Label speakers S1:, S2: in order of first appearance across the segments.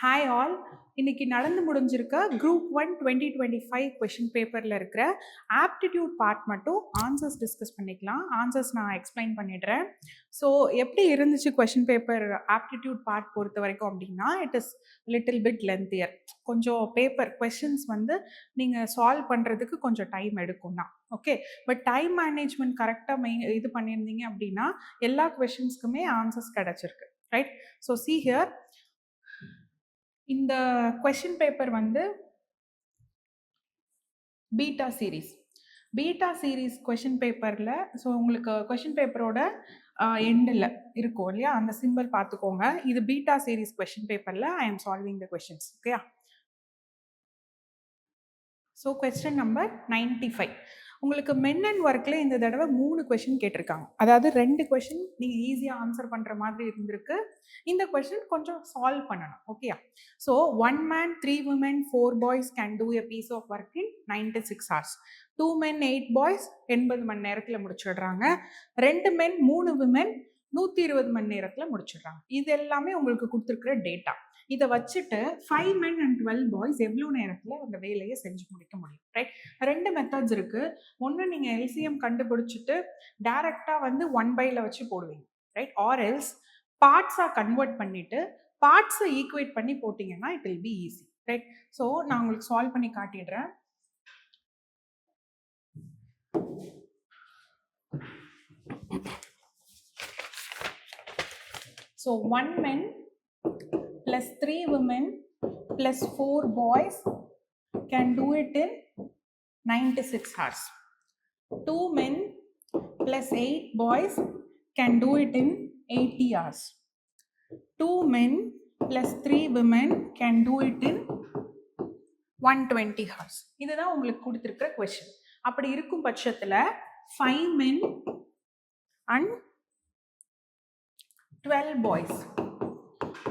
S1: Hi all. இன்னைக்கு நடந்து முடிஞ்சிருக்க group 1 2025 question பேப்பரில் இருக்கிற ஆப்டிடியூட் பார்ட் மட்டும் ஆன்சர்ஸ் டிஸ்கஸ் பண்ணிக்கலாம். ஆன்சர்ஸ் நான் எக்ஸ்பிளைன் பண்ணிடுறேன். ஸோ எப்படி இருந்துச்சு கொஷின் பேப்பர் ஆப்டிடியூட் பார்ட் பொறுத்த வரைக்கும் அப்படின்னா, இட் இஸ் லிட்டில் பிட் லென்த்தியர். கொஞ்சம் பேப்பர் கொஷின்ஸ் வந்து நீங்கள் சால்வ் பண்ணுறதுக்கு கொஞ்சம் டைம் எடுக்கும் தான். ஓகே, பட் டைம் மேனேஜ்மெண்ட் கரெக்டாக இது பண்ணியிருந்தீங்க அப்படின்னா எல்லா கொஷின்ஸ்க்குமே ஆன்சர்ஸ் கிடச்சிருக்கு. ரைட்? ஸோ see here, இந்த கொஷின் பேப்பர் வந்து பீட்டா சீரீஸ் கொஷின் பேப்பரில். ஸோ உங்களுக்கு கொஷின் பேப்பரோட எண்டில் இருக்கும் இல்லையா, அந்த சிம்பிள் பார்த்துக்கோங்க. இது பீட்டா சீரீஸ் கொஷின் பேப்பரில் I am solving the questions. Okay, so question number 95. உங்களுக்கு மென் அண்ட் ஒர்க்கில் இந்த தடவை 3 கொஷின் கேட்டிருக்காங்க. அதாவது 2 கொஷின் நீங்கள் ஈஸியாக ஆன்சர் பண்ணுற மாதிரி இருந்திருக்கு. இந்த கொஷின் கொஞ்சம் சால்வ் பண்ணணும். Okay, so 1 man 3 women 4 boys can do a piece of work in 96 hours. 2 men 8 boys 80 மணி நேரத்தில் முடிச்சிடுறாங்க. 2 men 3 women 120 மணி நேரத்தில் முடிச்சிடுறாங்க. இது எல்லாமே உங்களுக்கு கொடுத்துருக்குற டேட்டா. இதை வச்சுட்டு 5 men and 12 boys எவ்வளோ நேரத்தில் அந்த வேலையை செஞ்சு முடிக்க முடியும். ரைட்? 2 மெத்தட்ஸ் இருக்கு. ஒன்று நீங்கள் எல்சிஎம் கண்டுபிடிச்சிட்டு டைரக்டாக வந்து 1/ல வச்சு போடுவீங்க. ரைட்? ஆர் எல்ஸ் பார்ட்ஸாக கன்வெர்ட் பண்ணிட்டு பார்ட்ஸை ஈக்குவேட் பண்ணி போட்டிங்கன்னா it will be easy. Right? So நான் உங்களுக்கு சால்வ் பண்ணி காட்டிடுறேன். So 1 men plus 3 women plus 4 boys can do it in 96 hours. 2 men plus 8 boys can do it in 80 hours. 2 men plus 3 women can do it in 120 hours. இதுதான் உங்களுக்கு கொடுத்துருக்கிற question. அப்படி இருக்கும் பட்சத்தில் 5 men and 12 boys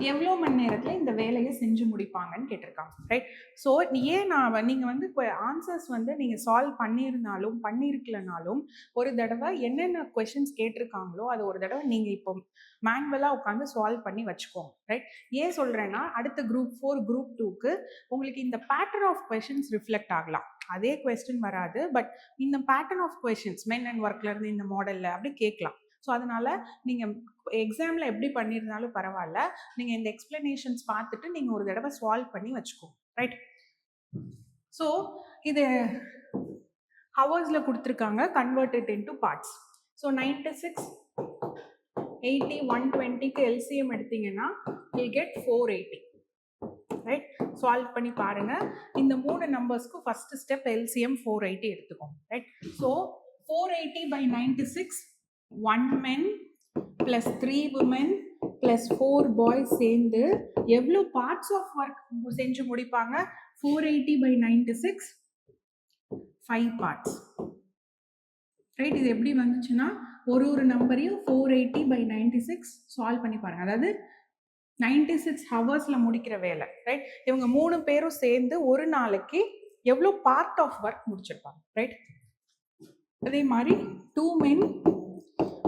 S1: எவ்வளோ மணி நேரத்தில் இந்த வேலையை செஞ்சு முடிப்பாங்கன்னு கேட்டிருக்காங்க. ரைட்? ஸோ ஏன் நீங்கள் வந்து ஆன்சர்ஸ் வந்து நீங்கள் சால்வ் பண்ணியிருந்தாலும் பண்ணியிருக்கலனாலும் ஒரு தடவை என்னென்ன கொஷின்ஸ் கேட்டிருக்காங்களோ அது ஒரு தடவை நீங்கள் இப்போ மேனுவலாக உட்காந்து சால்வ் பண்ணி வச்சுக்கோங்க. ரைட்? ஏன் சொல்கிறேன்னா அடுத்த குரூப் 4 குரூப் 2க்கு உங்களுக்கு இந்த பேட்டர்ன் ஆஃப் கொஷின்ஸ் ரிஃப்ளெக்ட் ஆகலாம். அதே கொஸ்டின் வராது, பட் இந்த pattern of questions men and ஒர்க்லேருந்து இந்த மாடலில் அப்படி கேட்கலாம். ஸோ அதனால் நீங்கள் எக்ஸாமில் எப்படி பண்ணியிருந்தாலும் பரவாயில்ல, நீங்கள் இந்த எக்ஸ்பிளனேஷன்ஸ் பார்த்துட்டு நீங்கள் ஒரு தடவை சால்வ் பண்ணி வச்சுக்கோங்க. ரைட்? ஸோ இது ஹவர்ஸில் கொடுத்துருக்காங்க, கன்வெர்டட் இன்டு பார்ட்ஸ். ஸோ 96 80 120க்கு எல்சிஎம் எடுத்தீங்கன்னா வில் கெட் 480. ரைட்? சால்வ் பண்ணி பாருங்கள். இந்த 3 நம்பர்ஸ்க்கு ஃபஸ்ட்டு ஸ்டெப் எல்சிஎம் 480 எடுத்துக்கோங்க. Right? So 480 by 96, 1 men plus 3 women plus 4 boys சேர்ந்து எவ்வளோ பார்ட்ஸ் ஆஃப் ஒர்க் செஞ்சு முடிப்பாங்க? 480 by 96, 5 பார்ட்ஸ். ரைட்? இது எப்படி வந்துச்சுன்னா ஒரு நம்பரையும் 480 by 96 சால்வ் பண்ணி பாருங்க. அதாவது 96 ஹவர்ஸில் முடிக்கிற வேலை. ரைட்? இவங்க 3 பேரும் சேர்ந்து ஒரு நாளைக்கு எவ்வளோ பார்ட் ஆஃப் ஒர்க் முடிச்சிருப்பாங்க. ரைட்? அதே மாதிரி 2 men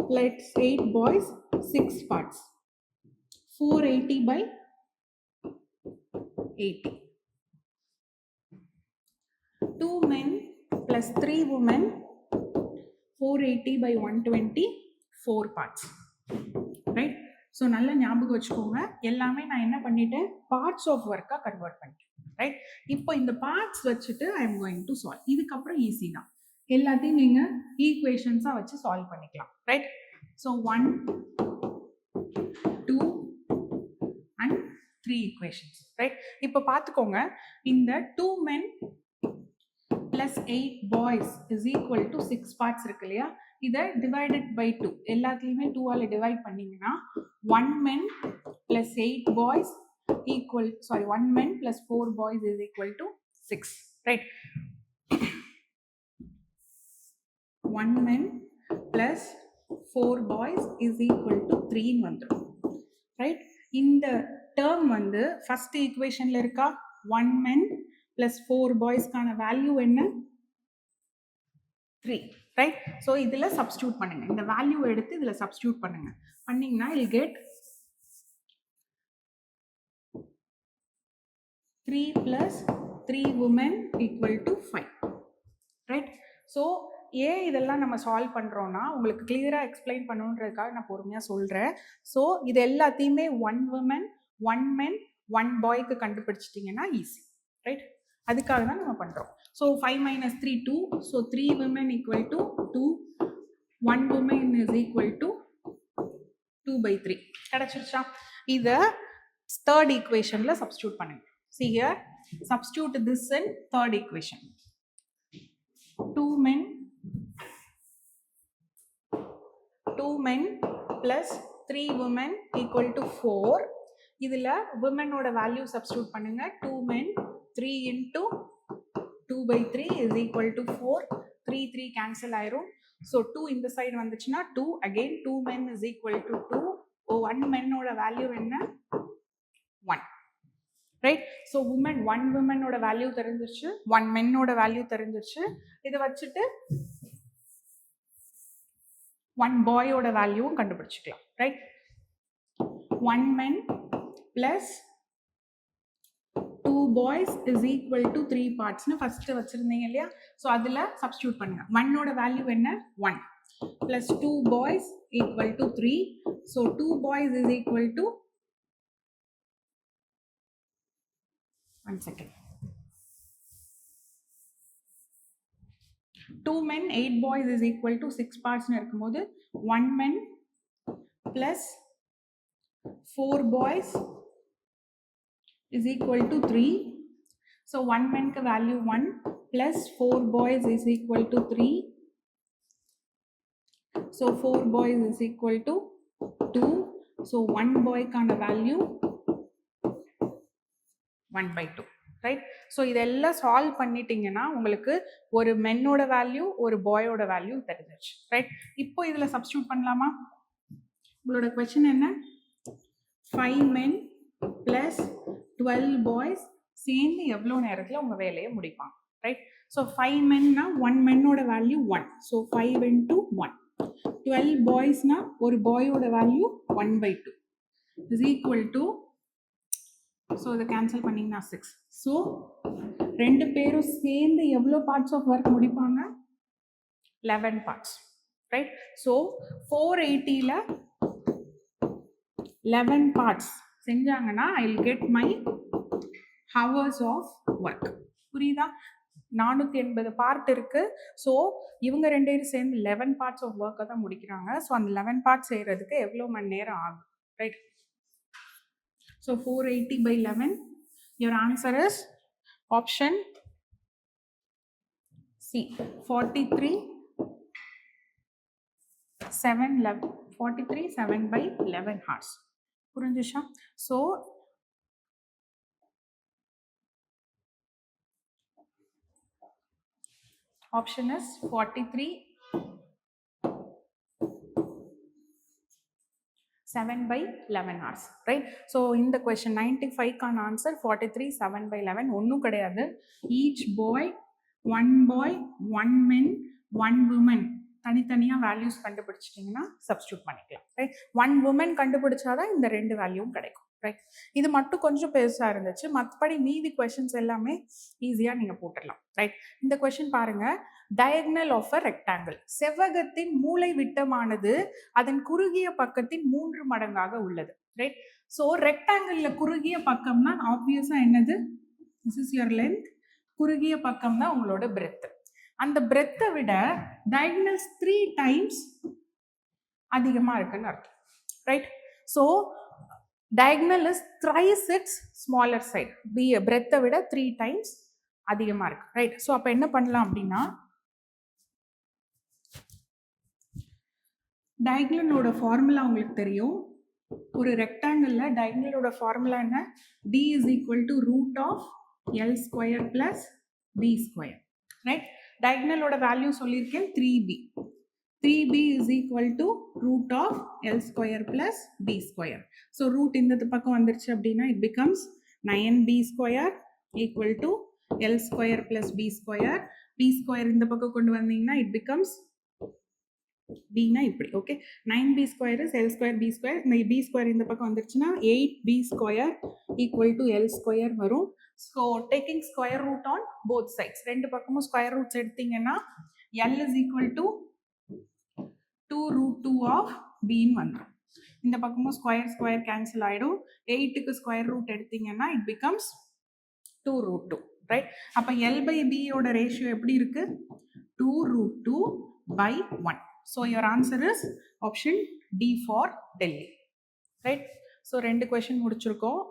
S1: plus 8 boys 6 parts, 480 by 80. 2 men plus 3 women 480 by 120, 4 parts. Right? So நல்லா ஞாபகம் வச்சுக்கோங்க. எல்லாமே நான் என்ன பண்ணிட்டேன், பார்ட்ஸ் ஆஃப் ஒர்க்காக கன்வெர்ட் பண்ணிட்டேன். ரைட்? இப்போ இந்த பார்ட்ஸ் வச்சுட்டு I am going to solve. இதுக்கப்புறம் ஈஸி தான், எல்லாத்தையும் நீங்கள் ஈக்குவேஷன்ஸாக வச்சு சால்வ் பண்ணிக்கலாம். Right? So 1 2 and 3 equations. Right? இப்போ பார்த்துக்கோங்க, இந்த 2 men plus 8 boys is equal to 6 parts இருக்கு இல்லையா, இதை டிவைடட் பை 2 எல்லாத்துலேயுமே 2ஆல் டிவைட் பண்ணிங்கன்னா 1 men plus 8 boys equal, 1 men plus 4 boys is equal to 6. Right? 1 men plus 4 boys is equal to 3 வந்துடும். Right? இந்த டேர்ம் வந்து ஃபர்ஸ்ட் ஈக்குவேஷனில் இருக்கா, 1 men plus 4 boysக்கான வேல்யூ என்ன? 3. ரைட்? ஸோ இதில் சப்ஸ்டியூட் பண்ணுங்க, இந்த வேல்யூ எடுத்து இதில் சப்ஸ்டியூட் பண்ணுங்க. பண்ணிங்கன்னா இல் get 3 plus 3 women equal to 5. Right? So ஏன் இதெல்லாம் நம்ம சால்வ் பண்ணுறோன்னா உங்களுக்கு கிளியராக எக்ஸ்பிளைன் பண்ணணுன்றதுக்காக நான் பொறுமையாக சொல்கிறேன். ஸோ இது எல்லாத்தையுமே 1 women 1 men 1 boyக்கு கண்டுபிடிச்சிட்டிங்கன்னா ஈஸி. ரைட்? அதுக்காக தான் நம்ம பண்ணுறோம். So 5 minus 3 2. So 3 women equal to 2. 1 woman is equal to 2/3. கிடச்சிருச்சா? இதை third equationல substitute பண்ணுங்க. See here, substitute this in third equation. 2 men plus 3 women equal to 4. இதில் women ஓட value substitute பண்ணுங்க. 2 men 3 into 2/3 is equal to 4. 3 cancel ஆயிரும். So 2 இந்த side வந்துச்சுன்னா 2. Again 2 men is equal to 2. 1 men ஓட value என்ன? 1. Right? So woman 1 women-ஓட value தெரிஞ்சிருச்சு, 1 men-ஓட value தெரிஞ்சிருச்சு. இதை வச்சுட்டு 1 boy-ஓட வேல்யூவும் கண்டுபிடிச்சிக்கலாம். Right? 1 men plus 2 boys is equal to 3 parts-னு ஃபர்ஸ்ட் வச்சிருந்தீங்க இல்லையா? ஸோ அதில் சப்ஸ்டியூட் பண்ணுங்க. 1-ஓட வேல்யூ என்ன? 1 plus 2 boys equal to 3. So 2 boys is equal to 1 second. 2 men 8 boys is equal to 6 parts இருக்கும்போது 1 men plus 4 boys is equal to 3. So 1 men ka value 1 plus 4 boys is equal to 3. So 4 boys is equal to 2. So 1 boy kana value 1/2. Right? So இதெல்லாம் solve பண்ணிட்டீங்கன்னா உங்களுக்கு ஒரு மென்னோட value ஒரு பாயோட value தெரிஞ்சிச்சு. Right? இப்போ இதில் சப்ஸ்டியூட் பண்ணலாமா? உங்களோட கொஸ்டின் என்ன? 5 men plus 12 boys சேர்ந்து எவ்வளோ நேரத்தில் உங்கள் வேலையை முடிப்பாங்க? ரைட்? ஸோ 5 menனா 1 menோட வேல்யூ 1. So 5 into 1. 12 boysனா ஒரு பாயோட value 1/2 is equal to, so இதை கேன்சல் பண்ணிங்கன்னா 6. ஸோ 2 பேரும் சேர்ந்து எவ்வளோ பார்ட்ஸ் ஆஃப் ஒர்க் முடிப்பாங்க? 11 பார்ட்ஸ். ரைட்? ஸோ 480ல் 11 பார்ட்ஸ் செஞ்சாங்கன்னா I will get my hours of work. புரியுதா? 480 பார்ட் இருக்கு. ஸோ இவங்க 2 பேரும் சேர்ந்து 11 பார்ட்ஸ் ஆஃப் ஒர்க்கை தான் முடிக்கிறாங்க. ஸோ அந்த 11 பார்ட்ஸ் செய்கிறதுக்கு எவ்வளோ மணி நேரம் ஆகும்? Right? So 480/11. Your answer is option C. 43 7/11 hours. புரிஞ்சுச்சா? So option is 43 7/11 hours. Right? So இந்த கொஸ்டின் 95க்கான ஆன்சர் 43 7/11 ஒன்றும் கிடையாது. ஈச் பாய் 1 boy 1 men 1 woman தனித்தனியாக வேல்யூஸ் கண்டுபிடிச்சிட்டிங்கன்னா சப்ஸ்டியூட் பண்ணிக்கலாம். ரைட்? 1 woman கண்டுபிடிச்சாதான் இந்த 2 வேல்யூவும் கிடைக்கும். ரைட்? இது மட்டும் கொஞ்சம் பெருசாக இருந்துச்சு. மற்றபடி மீதி கொஸ்டின்ஸ் எல்லாமே ஈஸியாக நீங்கள் போட்டுடலாம். ரைட்? இந்த கொஸ்டின் பாருங்கள். Diagonal of a rectangle. செவ்வகத்தின் மூலை விட்டமானது அதன் குறுகிய பக்கத்தின் 3 மடங்காக உள்ளது. ரைட்? ஸோ ரெக்டாங்கிளில் குறுகிய பக்கம்னா ஆப்வியஸாக என்னது? This is your length. குறுகிய பக்கம் தான் உங்களோட பிரெத். அந்த பிரெத்தை விட டயகனல்ஸ் 3 times அதிகமாக இருக்குன்னு அர்த்தம். Right? So diagonal is thrice its smaller side. பிரெத்தை விட 3 times அதிகமாக இருக்கு. ரைட்? ஸோ அப்போ என்ன பண்ணலாம் அப்படின்னா, டயகனலோட ஃபார்முலா உங்களுக்கு தெரியும். ஒரு ரெக்டாங்கிளில் டயகனலோட ஃபார்முலா என்ன? D is equal to root of L square plus B square. Right? டயகனலோட வேல்யூ சொல்லியிருக்கேன் 3B. 3B is equal to root of L square plus B square. So root இந்த பக்கம் வந்துருச்சு அப்படின்னா it becomes 9B square equal to L square plus B square. B square இந்த பக்கம் கொண்டு வந்தீங்கன்னா it becomes bனா இப்படி okay 9b square is l square b square இந்த b ஸ்கொயர் இந்த பக்கம் வந்துருச்சுன்னா 8b square equal to l square வரும் so taking square root on both sides ரெண்டு பக்கமும் ஸ்கொயர் ரூட்ஸ் எடுத்தீங்கன்னா l is equal to 2 root 2 of பின்னு வந்துடும் இந்த பக்கமும் ஸ்கொயர் ஸ்கொயர் கேன்சல் ஆகிடும் 8க்கு ஸ்கொயர் ரூட் எடுத்தீங்கன்னா இட் பிகம்ஸ் 2 ரூட் 2 ரைட் அப்போ l பை பியோட ரேஷியோ எப்படி இருக்கு 2 root 2 by 1 so your answer is option D for Delhi right so ரெண்டு கொஸ்டின் முடிச்சிருக்கோம்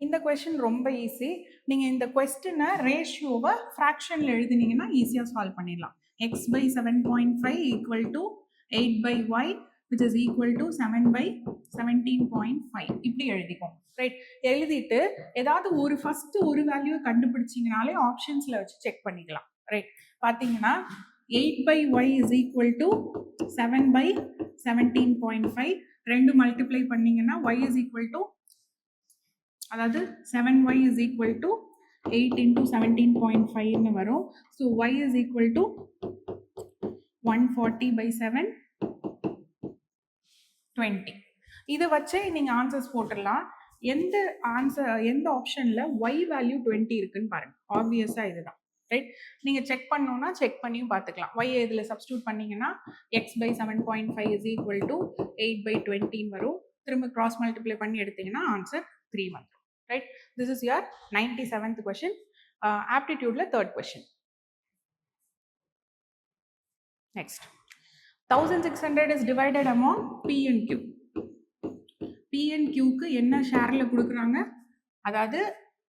S1: இந்த கொஸ்டின் ரொம்ப ஈஸி நீங்க இந்த கொஸ்டினை ரேஷியோவை ஃப்ராக்ஷன்ல எழுதினீங்கன்னா ஈஸியா சால்வ் பண்ணிடலாம் x by 7.5 equal to 8 by y which is equal to 7 by 17.5 இப்படி எழுதிக்கோங்க ரைட் எழுதிட்டு ஏதாவது ஒரு ஃபர்ஸ்ட் ஒரு வேல்யூ கண்டுபிடிச்சிங்கனாலே ஆப்ஷன்ஸ்ல வச்சு செக் பண்ணிக்கலாம் ரைட் பார்த்தீங்கன்னா 8 by y is equal to 7 by 17.5 ரெண்டு மல்டிப்ளை பண்ணீங்கன்னா y is equal to அதாவது 7y is equal to 8 into 17.5 வரும் so y is equal to 140 by 7 20 இதை வச்சே நீங்க ஆன்சர்ஸ் போட்டுடலாம் எந்த ஆப்ஷன்ல y வேல்யூ 20 இருக்குன்னு பாருங்க ஆப்வியஸா இதுதான் ரைட் நீங்க செக் பண்ணோம்னா செக் பண்ணியும் பார்த்துக்கலாம் y இதுல சப்ஸ்டியூட் பண்ணீங்கன்னா x by 7.5 is equal to 8 by 20 வரும் திரும்ப கிராஸ் மல்டிப்ளை பண்ணி எடுத்தீங்கன்னா ஆன்சர் 3 வந்துடும் right this is your 97th question ஆப்டிடியூட்ல third question next 1600 is divided among p and q p and q க்கு என்ன ஷேர்ல கொடுக்குறாங்க அதாவது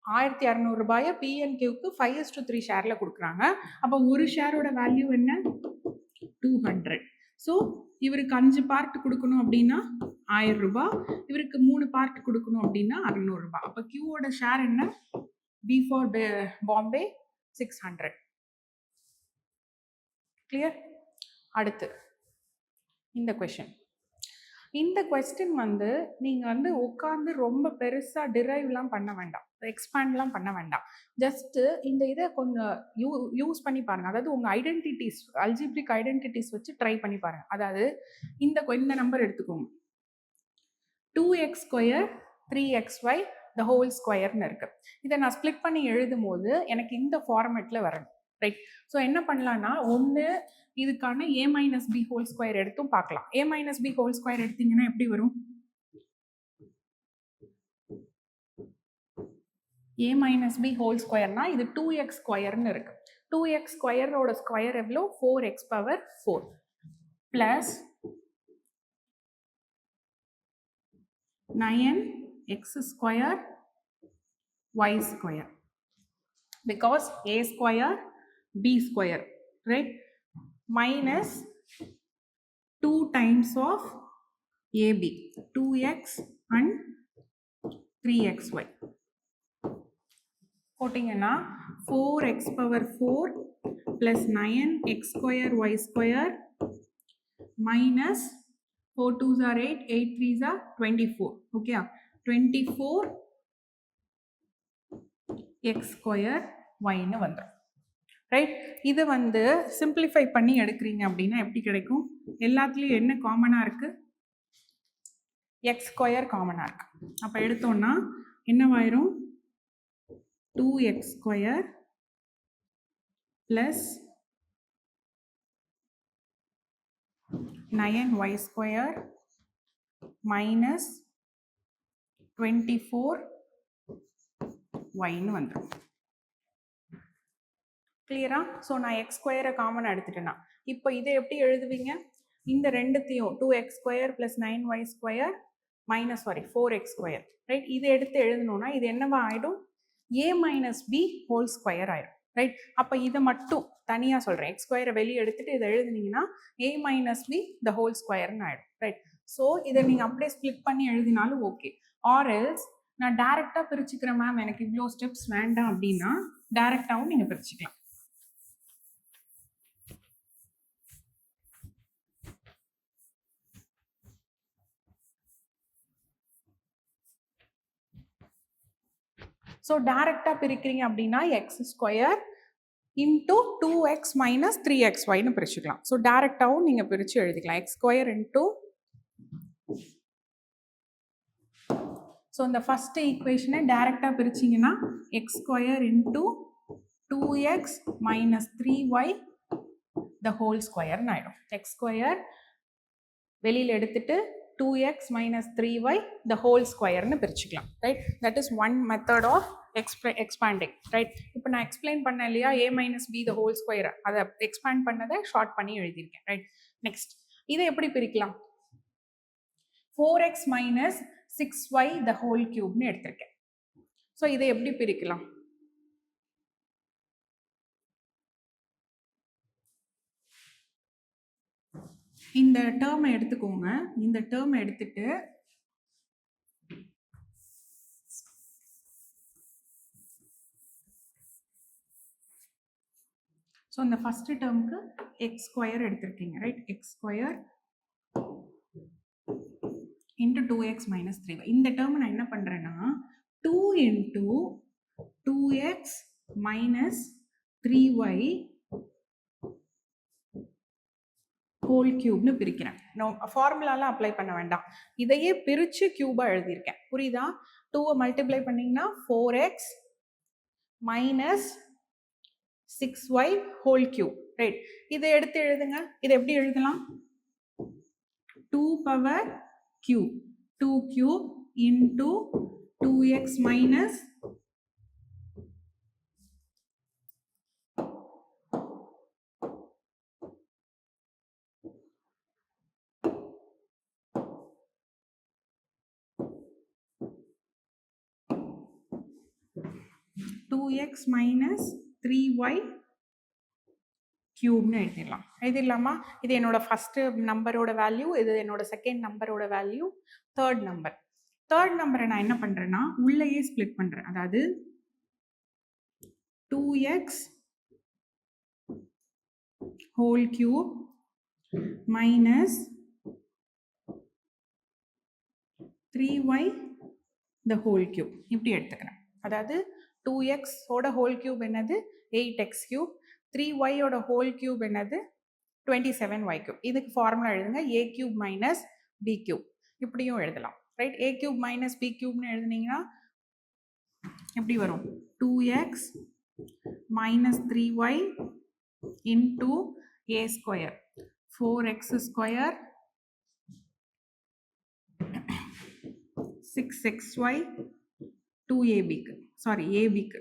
S1: 1600 ரூபாயை பிஎன்கியூக்கு 5:3 ஷேர்ல கொடுக்குறாங்க அப்போ ஒரு ஷேரோட வேல்யூ என்ன 200 ஸோ இவருக்கு 5 பார்ட் கொடுக்கணும் அப்படின்னா 1000 ரூபாய் இவருக்கு 3 பார்ட் கொடுக்கணும் அப்படின்னா 600 ரூபாய் அப்போ கியூவோட ஷேர் என்ன பி ஃபார் பாம்பே 600 கிளியர் அடுத்து இந்த கொஸ்டின் இந்த கொஸ்டின் வந்து நீங்கள் வந்து உட்காந்து ரொம்ப பெருசாக டிரைவ்லாம் பண்ண வேண்டாம் எக்ஸ்பேண்ட்லாம் பண்ண வேண்டாம் ஜஸ்ட்டு இந்த இதை கொஞ்சம் யூஸ் பண்ணி பாருங்கள் அதாவது உங்கள் ஐடென்டிட்டிஸ் அல்ஜிப்ரிக் ஐடென்டிட்டிஸ் வச்சு ட்ரை பண்ணி பாருங்கள் அதாவது இந்த நம்பர் எடுத்துக்கோங்க 2x square 3xy the whole ஸ்கொயர்னு இருக்குது இதை நான் ஸ்ப்ளிட் பண்ணி எழுதும் போது எனக்கு இந்த ஃபார்மேட்டில் வரணும் ரைட் ஸோ என்ன பண்ணலான்னா ஒன்று இதுக்கான a minus b whole square எடுத்தும் பார்க்கலாம் a minus b whole square எடுத்தீங்கன்னா எப்படி வரும் a minus b whole squareனா இது 2x ஸ்கொயர்னு இருக்கு 2x ஸ்கொயரோட ஸ்கொயர் எவ்வளோ 4x power 4 plus 9x square y square because a square b square right minus 2 times of AB 2x and 3xy போட்டிங்கன்னா 4x power 4 plus 9x square y square minus 4 2s are 8 8 3s are 24 okay 24 x square y ன்னு வந்துடும் right இதை வந்து simplify பண்ணி எடுக்கிறீங்க அப்படின்னா எப்படி கிடைக்கும் எல்லாத்துலேயும் என்ன காமனாக இருக்குது எக்ஸ் ஸ்கொயர் காமனாக இருக்கு அப்போ எடுத்தோன்னா என்னவாயிரும் 2x square plus 9y square minus 24yன்னு வந்துடும் கிளியரா ஸோ நான் எக்ஸ் ஸ்கொயரை காமனாக எடுத்துட்டேன்னா இப்போ இதை எப்படி எழுதுவீங்க இந்த ரெண்டுத்தையும் 2x square plus 9y square minus 4x square right இதை எடுத்து எழுதணும்னா இது என்னவா ஆகிடும் a minus B whole square ஆயிடும் ரைட் அப்போ இதை மட்டும் தனியாக சொல்கிறேன் எக்ஸ் ஸ்கொயரை வெளியே எடுத்துட்டு இதை எழுதுனீங்கன்னா a minus B the whole ஸ்கொயர்னு ஆகிடும் ரைட் ஸோ இதை நீங்கள் அப்படியே ஸ்ப்ளிட் பண்ணி எழுதினாலும் ஓகே ஆர் எல்ஸ் நான் டேரெக்டாக பிரிச்சுக்கிறேன் மேம் எனக்கு இவ்வளோ ஸ்டெப்ஸ் வேண்டாம் அப்படின்னா டேரெக்டாகவும் நீங்கள் பிரிச்சுக்கலாம் ஸோ டேரெக்டாக பிரிக்கிறீங்க அப்படின்னா x square into 2x minus 3xyன்னு பிரிச்சுக்கலாம். ஸோ டேரெக்டாகவும் நீங்கள் பிரித்து எழுதிக்கலாம். எக்ஸ் ஸ்கொயர் இன்ட்டு, ஸோ இந்த ஃபஸ்ட்டு ஈக்குவேஷனை டேரெக்டாக பிரிச்சிங்கன்னா x square into 2x minus 3y the whole ஸ்கொயர்னு ஆகிடும். எக்ஸ் ஸ்கொயர் வெளியில் எடுத்துட்டு 2x minus 3y the whole square னு பிரிச்சுக்கலாம். Right, that is one method of expanding. Right, இப்போ நான் எக்ஸ்பிளைன் பண்ண இல்லையா a minus b the whole square, அதை எக்ஸ்பேண்ட் பண்ணதை ஷார்ட் பண்ணி எழுதியிருக்கேன். ரைட், நெக்ஸ்ட் இதை எப்படி பிரிக்கலாம்? 4x minus 6y the whole cubeன்னு எடுத்திருக்கேன். ஸோ இதை எப்படி பிரிக்கலாம்? இந்த டேர்மை எடுத்துக்கோங்க. இந்த டேர்மை எடுத்துட்டு ஸோ இந்த ஃபஸ்ட்டு டேர்முக்கு எக்ஸ் ஸ்கொயர் எடுத்திருக்கீங்க. Right, X square into 2x minus 3y. இந்த டேர்மை நான் என்ன பண்ணுறேன்னா 2 into 2x minus 3y whole கியூப்னு பிரிக்கிறேன். ஃபார்முலாலாம் அப்ளை பண்ண வேண்டாம், இதையே பிரித்து கியூபாக எழுதியிருக்கேன். புரியுதா? 2 மல்டிப்ளை பண்ணிங்கன்னா 4x minus 6y whole cube. Right, இதை எடுத்து எழுதுங்க. இதை எப்படி எழுதலாம்? 2 power cube 2 cube into 2x minus 2x minus 3y கியூப்னு எழுதிடலாம். எழுதிடலாமா? இது என்னோட ஃபஸ்ட்டு நம்பரோட வேல்யூ, இது என்னோட செகண்ட் நம்பரோட வேல்யூ, தேர்ட் நம்பர். தேர்ட் நம்பரை நான் என்ன பண்ணுறேன்னா உள்ளேயே ஸ்ப்ளிட் பண்ணுறேன். அதாவது 2x whole cube minus 3y the whole cube இப்படி எடுத்துக்கிறேன். அதாவது 2x ஓட ஹோல் கியூப் என்னது 8x கியூப், 3y ஓட ஹோல் கியூப் என்னது 27y கியூப். இதுக்கு ஃபார்முலா எழுதுங்க, a cube minus b cube. இப்படியும் எழுதலாம். Right, a cube minus b கியூப்னு எழுதுனீங்கன்னா எப்படி வரும்? 2x minus 3y into a square 4x square 6xy 2abக்கு, சாரி abக்கு.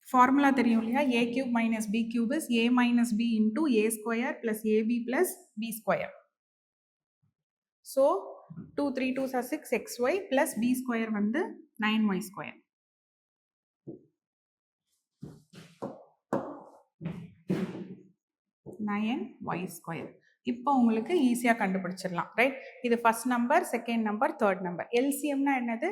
S1: ஃபார்முலா தெரியும் இல்லையா? a cube minus b cube is a minus b into a square plus ab plus b square. So 2 3 2 6xy plus b square வந்து 9y square. y square. இப்போ உங்களுக்கு ஈஸியாக கண்டுபிடிச்சிடலாம். Right, இது first number, second number, third number. எல்சிஎம்னா என்னது?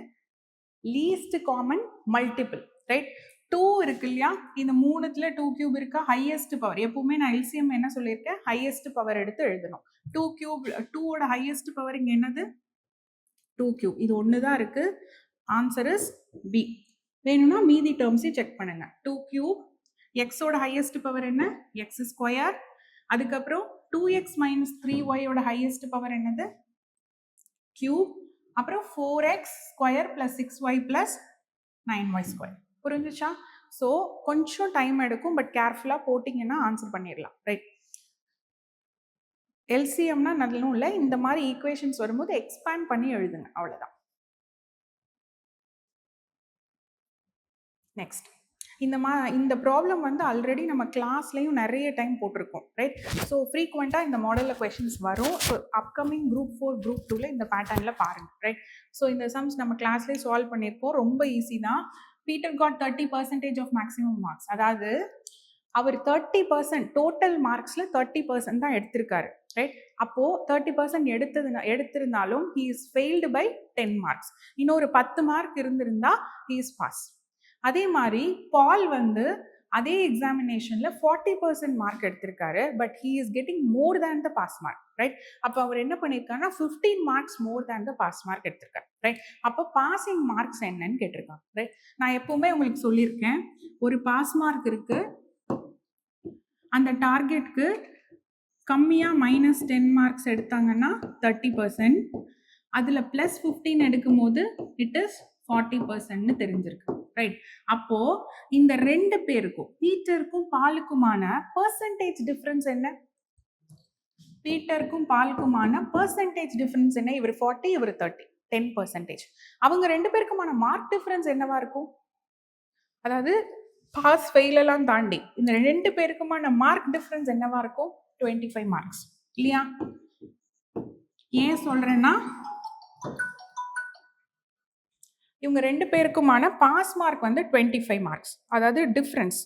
S1: Least common multiple. Right, 2 இருக்கு இல்லையா? இந்த மூணுத்துல 2 கியூப் இருக்கா? Highest power. எப்பவுமே நான் எல்சிஎம் என்ன சொல்லியிருக்கேன்? ஹையஸ்ட் பவர் எடுத்து எழுதணும். 2 கியூப் 2ஓட ஹையஸ்ட் பவர் இங்கே என்னது? 2 கியூப். இது ஒன்று தான் இருக்கு. Answer is B. வேணும்னா மீதி டேர்ம்ஸையும் செக் பண்ணுங்க. 2 கியூப், எக்ஸோட ஹையஸ்ட் பவர் என்ன? X square. அதுக்கப்புறம் 2x மைனஸ் 3y ஓட ஹையஸ்ட் பவர் என்னது? கியூப். அப்புறம் 4x square plus 6y plus 9y square. புரிஞ்சுச்சா? ஸோ கொஞ்சம் டைம் எடுக்கும், பட் கேர்ஃபுல்லாக போட்டிங்கன்னா ஆன்சர் பண்ணிடலாம். ரைட், எல்சிஎம்னா நல்லதும் இல்லை, இந்த மாதிரி ஈக்குவேஷன்ஸ் வரும்போது எக்ஸ்பேண்ட் பண்ணி எழுதுங்க, அவ்வளோதான். நெக்ஸ்ட், இந்த ப்ராப்ளம் வந்து ஆல்ரெடி நம்ம கிளாஸ்லையும் நிறைய டைம் போட்டிருக்கோம். ரைட், ஸோ ஃப்ரீக்வெண்ட்டாக இந்த மாடலில் கொஷின்ஸ் வரும். ஸோ அப்கமிங் குரூப் 4 குரூப் 2ல இந்த பேட்டர்னில் பாருங்கள். ரைட், ஸோ இந்த சம்ஸ் நம்ம கிளாஸ்லேயே சால்வ் பண்ணியிருக்கோம். ரொம்ப ஈஸி தான். Peter got 30% of maximum marks. அதாவது அவர் 30% டோட்டல் மார்க்ஸில் 30% தான் எடுத்திருக்காரு. ரைட், அப்போது 30% எடுத்திருந்தாலும் he is failed by 10 marks. இன்னொரு 10 மார்க் இருந்திருந்தா ஹீ இஸ் பாஸ். அதே மாதிரி பால் வந்து அதே எக்ஸாமினேஷனில் 40% மார்க் எடுத்திருக்காரு, but he is getting more than the pass mark, right? அப்போ அவர் என்ன பண்ணியிருக்காருன்னா 15 marks more than the pass mark எடுத்திருக்காரு, ரைட்? அப்போ பாசிங் மார்க்ஸ் என்னன்னு கேட்டிருக்காங்க, ரைட்? நான் எப்பவுமே உங்களுக்கு சொல்லியிருக்கேன், ஒரு பாஸ் மார்க் இருக்கு, அந்த டார்கெட்க்கு கம்மியாக -10 மார்க்ஸ் எடுத்தாங்கன்னா 30%, அதில் +15 எடுக்கும் போது இட் இஸ் 40%ன்னு தெரிஞ்சிருக்கு, ரைட்? அப்போ இந்த 2 பேருக்கும், பீட்டருக்கும் பாலுக்குமான பெர்சன்டேஜ் டிஃபரன்ஸ் என்ன? பீட்டருக்கும் பாலுக்குமான பெர்சன்டேஜ் டிஃபரன்ஸ் என்ன? இவர் 40, இவர் 30, 10%. அவங்க 2 பேருக்குமான மார்க் டிஃபரன்ஸ் என்னவா இருக்கும்? அதாவது பாஸ் ஃபெயில் எல்லாம் தாண்டி இந்த 2 பேருக்குமான மார்க் டிஃபரன்ஸ் என்னவா இருக்கும்? 25 மார்க்ஸ், இல்லையா? ஏன் சொல்றேன்னா இவங்க 2 பேருக்குமான பாஸ் மார்க் வந்து 25 மார்க்ஸ், அதாவது டிஃபரன்ஸ்.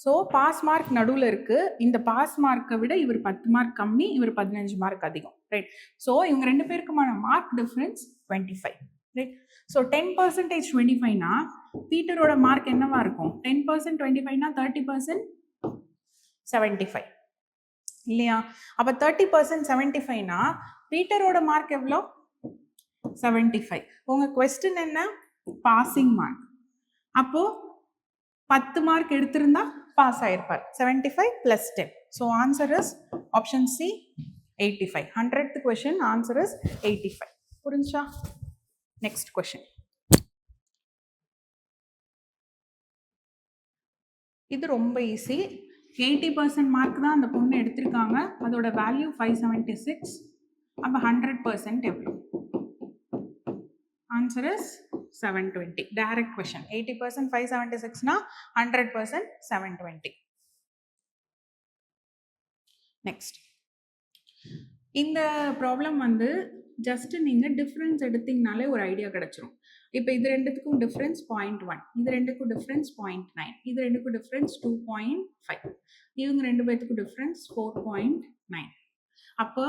S1: ஸோ பாஸ் மார்க் நடுவில் இருக்கு, இந்த பாஸ் மார்க்கை விட இவர் 10 மார்க் கம்மி, இவர் 15 மார்க் அதிகம், ரைட்? ஸோ இவங்க 2 பேருக்குமான மார்க் டிஃபரன்ஸ் 25, ரைட்? ஸோ 10% 25னா பீட்டரோட மார்க் என்னவா இருக்கும்? 10% 25னா 30% 75, இல்லையா? அப்போ 30% 75னா பீட்டரோட மார்க் எவ்வளோ? 75. உங்க கொஸ்டின் என்ன? Passing mark. அப்போ 10 மார்க் எடுத்திருந்தா pass ஆயிருப்பார். 75 plus 10. So answer is option C, 85. 100th question answer is 85. புரிஞ்சா? Next question. இது ரொம்ப ஈஸி. 80% மார்க் தான் அந்த பொண்ணு எடுத்திருக்காங்க, அதோட வேல்யூ 576. அப்போ 100% எவ்வளோ? Answer is 720. Direct question. 80% 576 na 100% 720. Next. இந்த ப்ராப்ளம் வந்து ஜஸ்ட் நீங்கள் டிஃப்ரென்ஸ் எடுத்தீங்கனாலே ஒரு ஐடியா கிடச்சிரும். இப்போ இது ரெண்டுத்துக்கும் டிஃப்ரென்ஸ் 0.1, இது ரெண்டுக்கும் டிஃப்ரென்ஸ் 0.9, இது ரெண்டுக்கும் டிஃப்ரென்ஸ் 2.5, இவங்க 2 பேர்த்துக்கும் டிஃப்ரென்ஸ் 4.9. அப்போ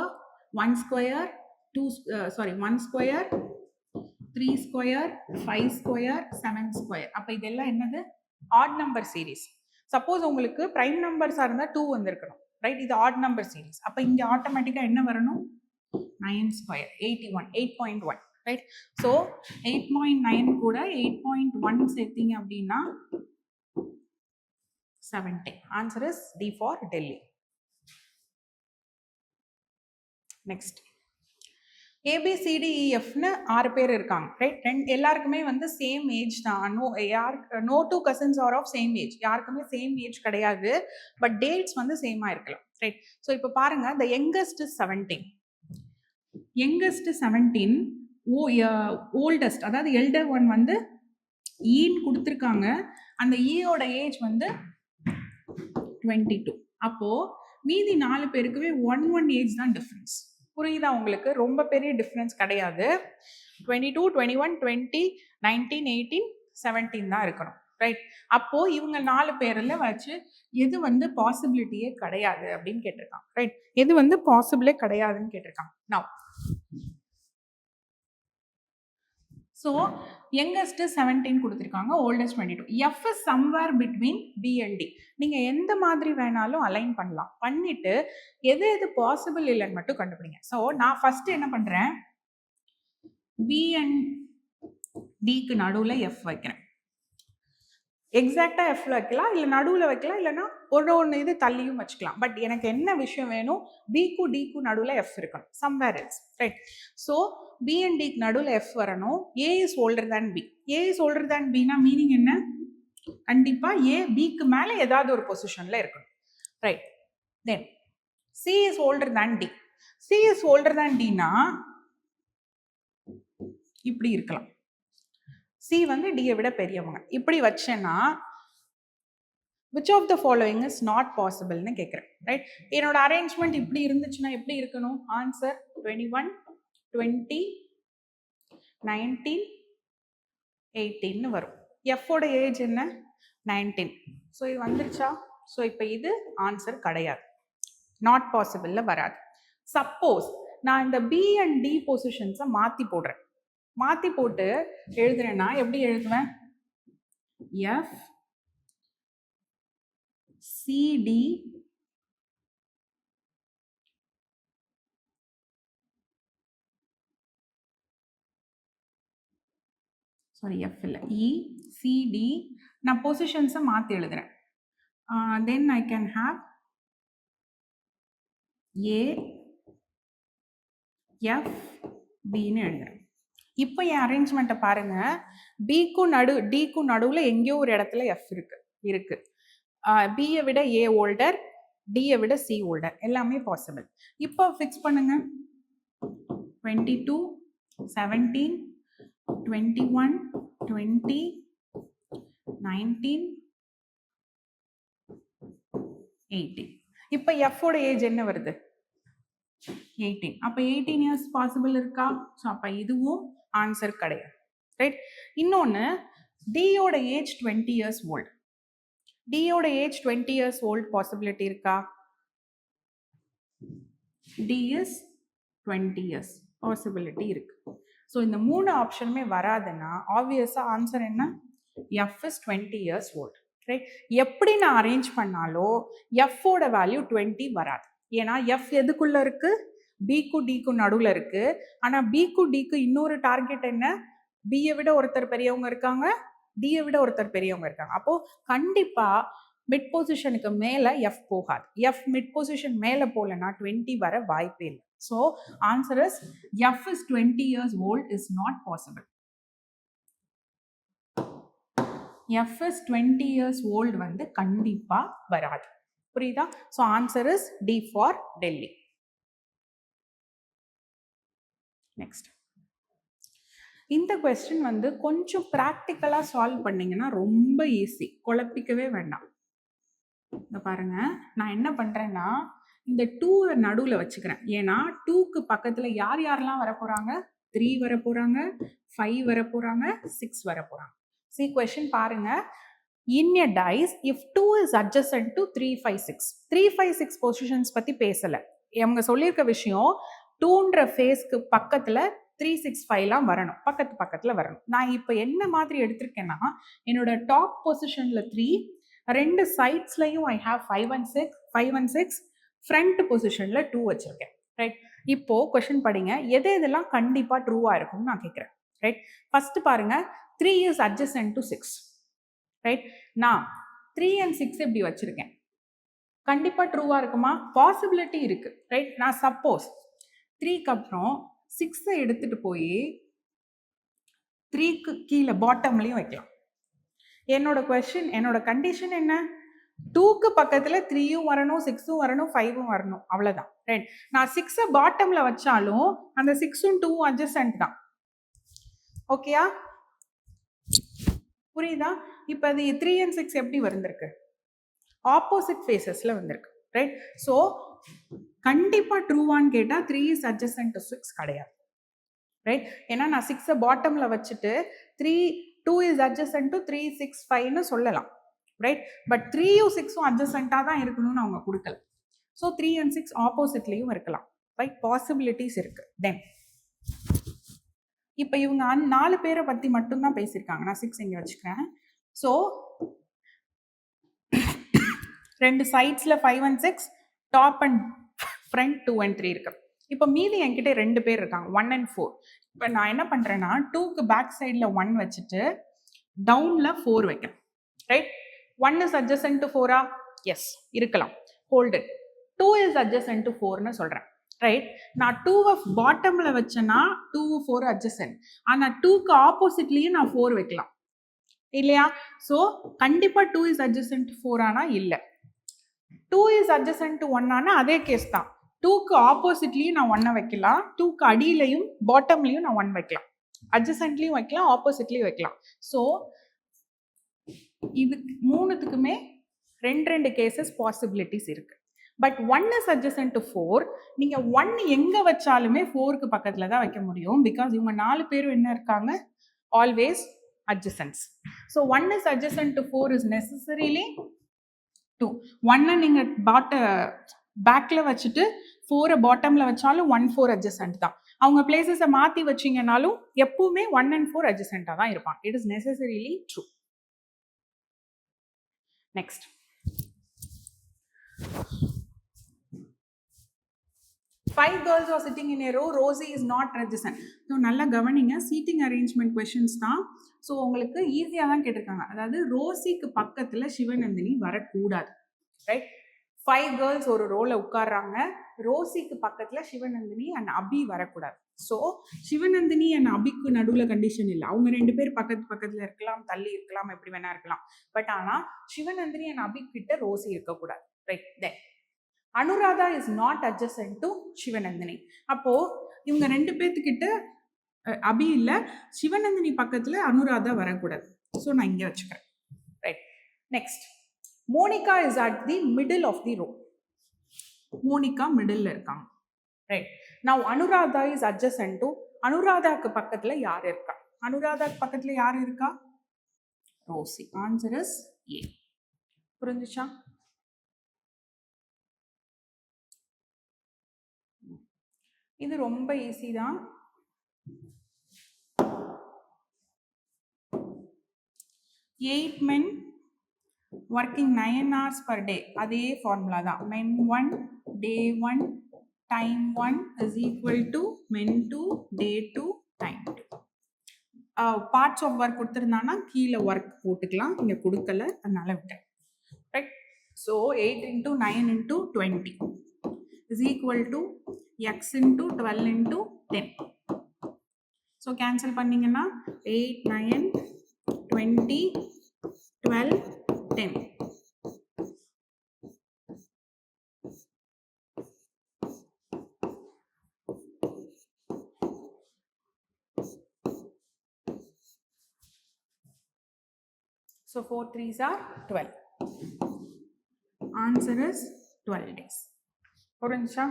S1: 1 square 1 square 3 square 5 square 7 square. அப்போ இதெல்லாம் என்னது? Add number series. சப்போஸ் உங்களுக்கு ப்ரைம் நம்பர்ஸாக இருந்தால் 2 வந்திருக்கணும், ரைட்? இது ஆட் நம்பர் சீரீஸ். அப்போ இங்கே ஆட்டோமேட்டிக்காக என்ன வரணும்? 9 ஸ்கொயர் 81, 8.1, ரைட்? ஸோ 8.9 கூட 8.1 சேர்த்தீங்க அப்படின்னா 70. Answer is D for Delhi. Next. ABCDEFன்னு 6 பேர் இருக்காங்க, ரைட்? எல்லாருக்குமே வந்து சேம் ஏஜ் தான். No two cousins are of same age. யாருக்குமே சேம் ஏஜ் கிடையாது, பட் டேட்ஸ் வந்து சேமாக இருக்கலாம், ரைட்? ஸோ இப்போ பாருங்க, த யங்கஸ்ட் 17, யங்கஸ்ட் 17, ஓல்டஸ்ட் அதாவது எல்டர் ஒன் வந்து ஈன்னு கொடுத்துருக்காங்க. அந்த ஈயோட ஏஜ் வந்து 22. அப்போ மீதி 4 பேருக்குமே 1 ஏஜ் தான் டிஃப்ரென்ஸ். புரியுதா உங்களுக்கு? ரொம்ப பெரிய டிஃப்ரென்ஸ் கிடையாது. 22, 21, 20, 19, 18, 17 தான் இருக்கணும், ரைட்? அப்போ இவங்க 4 பேரில் வச்சு எது வந்து பாசிபிலிட்டியே கிடையாது அப்படின்னு கேட்டிருக்காங்க, ரைட்? எது வந்து பாசிபிளே கிடையாதுன்னு கேட்டிருக்காங்க. நவ் ஸோ யங்கஸ்ட் 17 கொடுத்துருக்காங்க, oldest 22. F is somewhere between B and D. நீங்கள் எந்த மாதிரி வேணாலும் அலைன் பண்ணலாம். பண்ணிட்டு எது எது பாசிபிள் இல்லைன்னு மட்டும் கண்டுபிடிங்க. ஸோ நான் ஃபர்ஸ்ட் என்ன பண்ணுறேன், B and Dக்கு நடுவில் F வைக்கிறேன். எக்ஸாக்டாக Fல வைக்கலாம், இல்லை நடுவில் வைக்கலாம், இல்லைன்னா ஒன்று இது தள்ளியும் வச்சுக்கலாம். பட் எனக்கு என்ன விஷயம் வேணும்? Bக்கும் Dக்கும் நடுவில் F இருக்கணும், somewhere else, right? So B and Dக்கு நடுவில் F வரணும். A is older than B. A is older than Bனா மீனிங் என்ன? கண்டிப்பாக A Bக்கு மேலே ஏதாவது ஒரு பொசிஷனில் இருக்கணும், right? Then C is older than D. C is older than Dனா இப்படி இருக்கலாம். C வந்து Dயை விட பெரியவங்க. இப்படி வச்சேன்னா which of the following is not possible ன்னு கேட்குறேன், ரைட்? என்னோட அரேஞ்ச்மெண்ட் இப்படி இருந்துச்சுன்னா எப்படி இருக்கணும்? ஆன்சர் 21, 20, 19, 18 வரும். எஃபோட ஏஜ் என்ன? 19. ஸோ இது வந்துருச்சா? ஸோ இப்போ இது ஆன்சர் கிடையாது, நாட் பாசிபிளில் வராது. சப்போஸ் நான் இந்த B and D பொசிஷன்ஸை மாற்றி போடுறேன், மாற்றி போட்டு எழுதுறேன்னா எப்படி எழுதுவேன்? F CD சாரி எஃப் இல்லை இசிடி நான் பொசிஷன்ஸை மாற்றி எழுதுறேன். Then I can have A F பின்னு எழுதுறேன். இப்போ என் அரேஞ்ச்மெண்ட்டை பாருங்க. பிக்கும் டிக்கும் நடுவில் எங்கேயோ ஒரு இடத்துல எஃப் இருக்கு. பியை விட ஏ ஓல்டர், டியை விட சி ஓல்டர், எல்லாமே பாசிபிள். இப்போ ஃபிக்ஸ் பண்ணுங்க. 22, 17, 21, 20, 19, 18. இப்போ எஃபோட ஏஜ் என்ன வருது? 18. அப்போ 18 இயர்ஸ் பாசிபிள் இருக்கா? ஸோ அப்போ இதுவும் ஆன்சர் கிடையாது, ரைட்? இன்னொன்று, டியோட ஏஜ் 20 இயர்ஸ் ஓல்டு. டியோட ஏஜ் 20 இயர்ஸ் ஓல்டு பாசிபிலிட்டி இருக்கா? டி இஸ் 20 இயர்ஸ் பாசிபிலிட்டி இருக்கு. ஸோ இந்த 3 ஆப்ஷனுமே வராதுன்னா ஆப்வியஸாக ஆன்சர் என்ன? F is 20 years old, right? எப்படி நான் அரேஞ்ச் பண்ணாலும் எஃபோட வேல்யூ 20 வராது. ஏன்னா எஃப் எதுக்குள்ள இருக்கு? பிக்கும் டிக்கும் நடுவில் இருக்கு. ஆனால் பிக்கும் டிக்கு இன்னொரு டார்கெட் என்ன? பியை விட ஒருத்தர் பெரியவங்க இருக்காங்க, டியை விட ஒருத்தர் பெரியவங்க இருக்காங்க. அப்போ கண்டிப்பா மிட் பொசிஷனுக்கு மேலே எஃப் போகாது. எஃப் மிட் பொசிஷன் மேலே போகலன்னா 20 வர வாய்ப்பே இல்லை. So answer is F is 20 years old is not possible. F is 20 years old வந்து கண்டிப்பா வராது. புரியுதா? So answer is D for Delhi. Next, இந்த கொஸ்டின் வந்து கொஞ்சம் ப்ராக்டிக்கலாக சால்வ் பண்ணிங்கன்னா ரொம்ப ஈஸி, குழப்பிக்கவே வேண்டாம். இந்த பாருங்க, நான் என்ன பண்ணுறேன்னா இந்த 2 நடுவில் வச்சுக்கிறேன். ஏன்னா 2க்கு பக்கத்தில் யார் யாரெல்லாம் வர போகிறாங்க? 3 வர போகிறாங்க, 5 வர போகிறாங்க, 6 வர போகிறாங்க. சி கொஸ்டின் பாருங்க. In a dice, if 2 is adjacent to 3, 5, 6. 3, 5, 6 positions பற்றி பேசலை. அவங்க சொல்லியிருக்க விஷயம் 2ன்ற ஃபேஸ்க்கு பக்கத்தில் 3, 6, 5லாம் வரணும், பக்கத்தில் வரணும். நான் இப்போ என்ன மாதிரி எடுத்திருக்கேன்னா, என்னோட டாப் பொசிஷனில் 3, 2 சைட்ஸ்லையும் ஐ ஹாவ் 5 and 6, ஃப்ரண்ட் பொசிஷனில் 2 வச்சுருக்கேன், ரைட்? இப்போது கொஷின் படிங்க. எதெல்லாம் கண்டிப்பாக ட்ரூவாக இருக்கும்னு நான் கேட்குறேன், ரைட்? ஃபஸ்ட்டு பாருங்கள், 3 is adjacent to 6, ரைட்? நான் 3 and 6 இப்படி வச்சுருக்கேன். கண்டிப்பாக ட்ரூவாக இருக்குமா? பாசிபிலிட்டி இருக்குது, ரைட்? நான் சப்போஸ் 3க்கு அப்புறம் 6 எடுத்துகிட்டு போய் 3க்கு கீழே பாட்டம்லையும் வைக்கலாம். என்னோட கண்டிஷன் என்ன? 2க்கு பக்கத்தில் 3யும் வரணும், 6ம் வரணும், 5ம் வரணும், அவ்வளோதான், ரைட்? நான் 6 பாட்டமில் வச்சாலும் அந்த 6ம் 2ம் அட்ஜசன்ட் தான். ஓகேயா? புரியுதா? இப்போ அது 3 and 6 எப்படி வந்திருக்கு? ஆப்போசிட் ஃபேஸஸில் வந்திருக்கு, ரைட்? ஸோ கண்டிப்பாக ட்ரூவான்னு கேட்டால் 3 is adjacent to 6 கிடையாது, ரைட்? ஏன்னா நான் 6 பாட்டமில் வச்சுட்டு 2 is adjacent to 3, 6, 5ன்னு சொல்லலாம், ரைட்? பட் 3யும் 6ம் அட்ஜசண்ட்டாக தான் இருக்கணும்னு அவங்க கொடுக்கல. ஸோ 3 and 6 ஆப்போசிட்லேயும் இருக்கலாம், ரைட்? பாசிபிலிட்டிஸ் இருக்கு. தென் இப்போ இவங்க 4 பேரை பற்றி மட்டும்தான் பேசியிருக்காங்க. நான் 6 இங்கே வச்சுக்கிறேன். So 2 சைட்ஸில் 5 and 6, top and front 2 and 3 இருக்கு. இப்போ மீதி என்கிட்ட 2 பேர் இருக்காங்க, 1 and 4. இப்போ நான் என்ன பண்ணுறேன்னா 2க்கு பேக் சைடில் 1 வச்சுட்டு டவுனில் 4 வைக்கிறேன், ரைட்? 1 is adjacent to 4ஆ? எஸ், இருக்கலாம். ஹோல்டு. 2 is adjacent to 4ன்னு சொல்கிறேன், ரைட்? நான் 2வை பாட்டமில் வச்சேன்னா 2, 4 adjacent. ஆனால் 2க்கு ஆப்போசிட்லேயும் நான் 4 வைக்கலாம், இல்லையா? ஸோ கண்டிப்பாக 2 is adjacent to 4 ஆனால் இல்லை. 2 is adjacent to 1 ஆனால் அதே கேஸ் தான். 2க்கு ஆப்போசிட்லேயும் நான் 1 வைக்கலாம், 2க்கு அடியிலையும் பாட்டம்லையும் நான் 1 வைக்கலாம், அட்ஜசன்ட்லையும் வைக்கலாம், ஆப்போசிட்லையும் வைக்கலாம். ஸோ இது 3த்துக்குமே 2 கேசஸ் பாசிபிலிட்டிஸ் இருக்கு. But 1 is adjacent to 4. நீங்கள் 1 எங்கே வச்சாலுமே 4க்கு பக்கத்தில் தான் வைக்க முடியும். பிகாஸ் இவங்க 4 பேரும் என்ன இருக்காங்க? Always adjacents. So 1 is adjacent to 4 is necessarily 2. 1 நீங்கள் பேக்கில் வச்சுட்டு 4 பாட்டமில் வச்சாலும் 1, 4 adjacent தான். அவங்க பிளேசஸை மாற்றி வச்சிங்கனாலும் எப்பவுமே 1 and 4 adjacent தான் இருப்பாங்க. It is necessarily true. Next, 5 girls are sitting in a row. Rosie is not adjacent. So நல்லா கவனிங்க, சீட்டிங் அரேஞ்ச்மெண்ட் கொஷின்ஸ் தான். ஸோ உங்களுக்கு ஈஸியாக தான் கேட்டிருக்காங்க. அதாவது ரோசிக்கு பக்கத்தில் சிவநந்தினி வரக்கூடாது. ரைட், 5 கேர்ள்ஸ் ஒரு ரோல உட்கார்றாங்க. ரோசிக்கு பக்கத்தில் சிவநந்தினி அண்ட் அபி வரக்கூடாது. ஸோ சிவநந்தினி அண்ட் அபிக்கு நடுவில் கண்டிஷன் இல்லை. அவங்க 2 பேர் பக்கத்தில் இருக்கலாம், தள்ளி இருக்கலாம், எப்படி வேணா இருக்கலாம். பட் ஆனால் சிவநந்தினி அண்ட் அபி கிட்ட ரோசி இருக்கக்கூடாது. Right, then Anuradha is not adjacent to Sivanandini. அப்போ இவங்க 2 பேர்த்துக்கிட்ட அபி இல்லை, சிவநந்தினி பக்கத்தில் அனுராதா வரக்கூடாது. ஸோ நான் இங்கே வச்சுக்கிறேன். Right, next Monica is at the middle of the row. Monica middle இருக்காங்க. Right, now Anuradha is adjacent to, அனுராதாக்கு பக்கத்தில் யார் இருக்கா? அனுராதாக்கு பக்கத்தில் யார் இருக்கா? ரோசி. Answer is A. புரிஞ்சுச்சா? இது ரொம்ப ஈஸி தான். Eight men working 9 hours per day. அதே ஃபார்முலா தான். men 1 day 1 time 1 is equal to men 2 day 2 time 2. Parts of work கொடுத்துருந்தாங்கன்னா கீழே ஒர்க் போட்டுக்கலாம், இங்கே கொடுக்கல, அதனால விட்டேன். Right, so 8 into 9 into 20 is equal to x into 12 into 10. So cancel பண்ணீங்கன்னா 8, 9, 20, 12, 10. So 4 3s are 12. Answer is 12 days. புரிஞ்சா?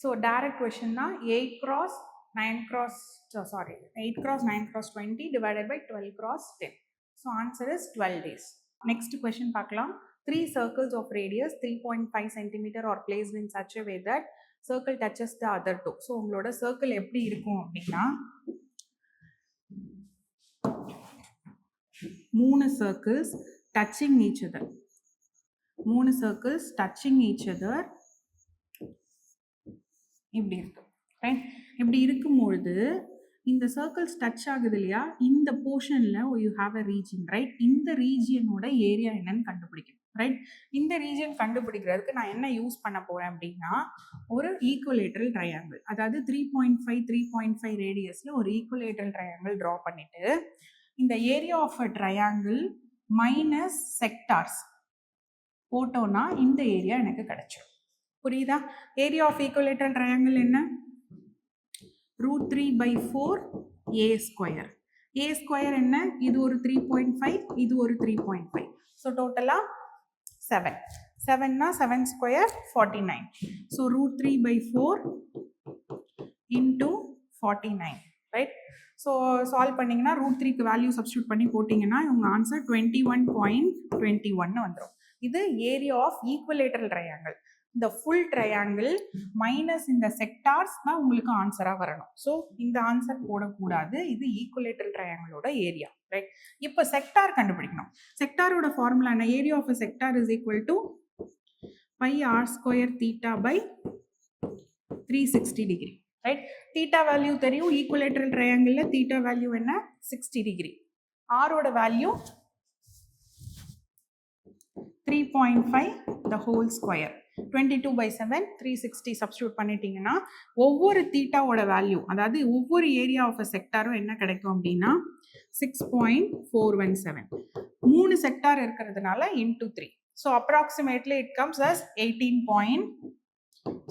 S1: So direct question na 8 cross 9 cross 8 cross 9 cross 20 divided by 12 cross 10. So answer is 12 days. Next question பார்க்கலாம். 3 circles of radius 3.5 cm are placed in such a way that circle touches the other two. So உங்களோட circle எப்படி இருக்கும் அப்படின்னா 3 circles touching each other. 3 circles touching each other இப்படி இருக்கு. Right, இப்படி இருக்கும்பொழுது இந்த சர்க்கிள்ஸ் டச் ஆகுது இல்லையா, இந்த போர்ஷனில் you have a region. Right, இந்த ரீஜியனோட ஏரியா என்னன்னு கண்டுபிடிக்கணும். ரைட், இந்த ரீஜியன் கண்டுபிடிக்கிறதுக்கு நான் என்ன யூஸ் பண்ண போகிறேன் அப்படின்னா ஒரு ஈக்குவலேட்ரல் ட்ரையாங்கிள். அதாவது 3.5 ரேடியஸில் ஒரு ஈக்குவலேட்ரல் ட்ரையாங்கிள் ட்ரா பண்ணிவிட்டு இந்த area of a triangle minus sectors போட்டோன்னா இந்த ஏரியா எனக்கு கிடைச்சிடும். புரியுதா? ஏரியா ஆஃப் ஈக்குவலேட்ரல் ட்ரையாங்கிள் என்ன? √3/4 a ஸ்கொயர். a ஸ்கொயர் என்ன? இது ஒரு 3.5, இது ஒரு 3.5. ஸோ டோட்டலாக 7. 7னா 7 square 49. So √3/4 into 49. Right, so solve பண்ணிங்கன்னா √3க்கு வேல்யூ சப்ஸ்டியூட் பண்ணி போட்டிங்கன்னா உங்கள் ஆன்சர் 21.21 வந்துடும். இது ஏரியா ஆஃப் ஈக்குவலேட்ரல் ட்ரையாங்கிள். இந்த ஃபுல் ட்ரையாங்கிள் மைனஸ் இந்த செக்டார்ஸ் தான் உங்களுக்கு ஆன்சராக வரணும். ஸோ இந்த ஆன்சர் போடக்கூடாது. இது ஈக்குவலேட்ரல் ட்ரையாங்கிளோட ஏரியா. ரைட், இப்போ செக்டார் கண்டுபிடிக்கணும். செக்டாரோட ஃபார்முலா என்ன? Area of a sector is equal to πr² θ/360 degree. Right, theta value தெரியும். ஈக்குவலேட்ரல் ட்ரையாங்கிளில் தீட்டா வேல்யூ என்ன? 60 டிகிரி. ஆரோட value 3.5 the whole square. 22/7 360 substitute பண்ணிட்டீங்கன்னா ஒவ்வொரு தீட்டாவோட வேல்யூ, அதாவது ஒவ்வொரு ஏரியா ஆஃப் அ செக்டாரும் என்ன கிடைக்கும் அப்படின்னா 6.417. 3 செக்டார் இருக்கிறதுனால into 3. So approximately it comes as 18 point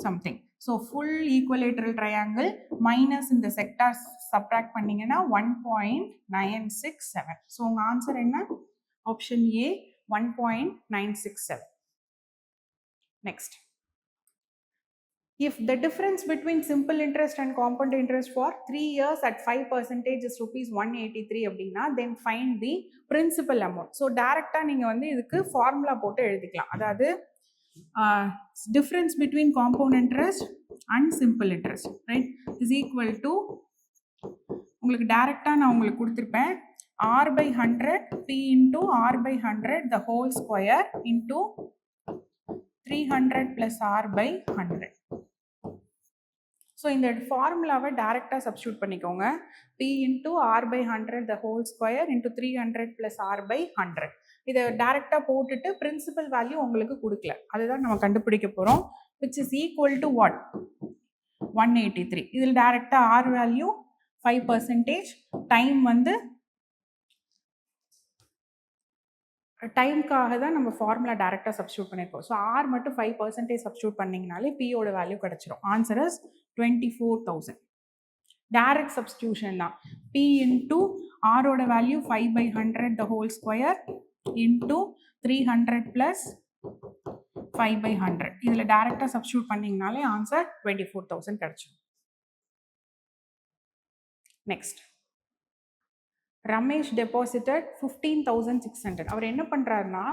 S1: something. So full equilateral triangle minus இந்த செக்டார் சப்ராக்ட் பண்ணிங்கன்னா 1.967. ஸோ உங்கள் ஆன்சர் என்ன? Option A 1.967. Next, if the difference between simple interest and compound interest for 3 years at 5% is ₹183 அப்படின்னா then find the principal amount. So டைரக்டாக நீங்கள் வந்து இதுக்கு formula போட்டு எழுதிக்கலாம். அதாவது difference between compound interest and simple interest, right, is equal to உங்களுக்கு டைரக்டாக நான் உங்களுக்கு கொடுத்துருப்பேன் R/100 P into R/100 the whole square into 300 plus r by 100. So இந்த ஃபார்முலாவை டேரெக்டாக சப்ஸ்டியூட் பண்ணிக்கோங்க. p into r by 100 the whole square into 300 plus r by 100. இதை டேரெக்டாக போட்டுட்டு பிரின்சிபல் வேல்யூ உங்களுக்கு கொடுக்கல, அதுதான் நம்ம கண்டுபிடிக்க போகிறோம். which is equal to what? 183. இதில் டேரெக்டாக r வேல்யூ 5%, டைம் வந்து டைம்க்காக தான் நம்ம ஃபார்முலா டேரெக்டாக சப்ஸ்டியூட் பண்ணியிருக்கோம். ஸோ ஆர் மட்டும் 5% சப்ஸ்டியூட் பண்ணிங்கனாலே பியோட வேல்யூ கிடச்சிரும். Answer is 24,000. டைரக்ட் சப்ஸ்டியூஷன் தான். பி இன்டூ ஆரோட value 5/100 the whole square into 300 plus 5/100. இதில் டேரெக்டாக சப்ஸ்டியூட் பண்ணிங்கனாலே ஆன்சர் 24,000 கிடச்சிரும். Next, Ramesh deposited 15,600. அவர் என்ன பண்ணுறாருன்னா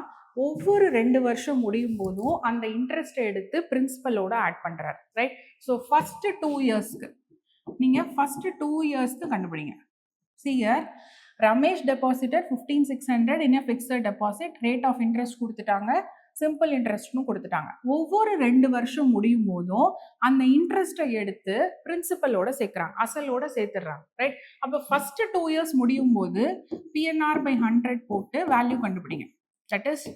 S1: ஒவ்வொரு 2 வருஷம் முடியும் போதும் அந்த இன்ட்ரெஸ்ட்டை எடுத்து பிரின்சிபலோட ஆட் பண்ணுறாரு. ரைட்? ஸோ ஃபஸ்ட்டு 2 இயர்ஸ்க்கு நீங்கள் ஃபஸ்ட்டு 2 இயர்ஸ்க்கு கண்டுபிடிங்க. Sir Ramesh deposited 15,600 in a fixed deposit, rate of interest கொடுத்துட்டாங்க, சிம்பிள் இன்ட்ரெஸ்ட்னு கொடுத்துட்டாங்க. ஒவ்வொரு 2 வருஷம் முடியும் போதும் அந்த இன்ட்ரெஸ்ட்டை எடுத்து பிரின்சிபலோட சேர்க்குறாங்க, அசலோட சேர்த்துடுறாங்க. ரைட்? அப்போ ஃபஸ்ட்டு 2 இயர்ஸ் முடியும் போது PNR by 100 போட்டு வேல்யூ கண்டுபிடிங்க. That is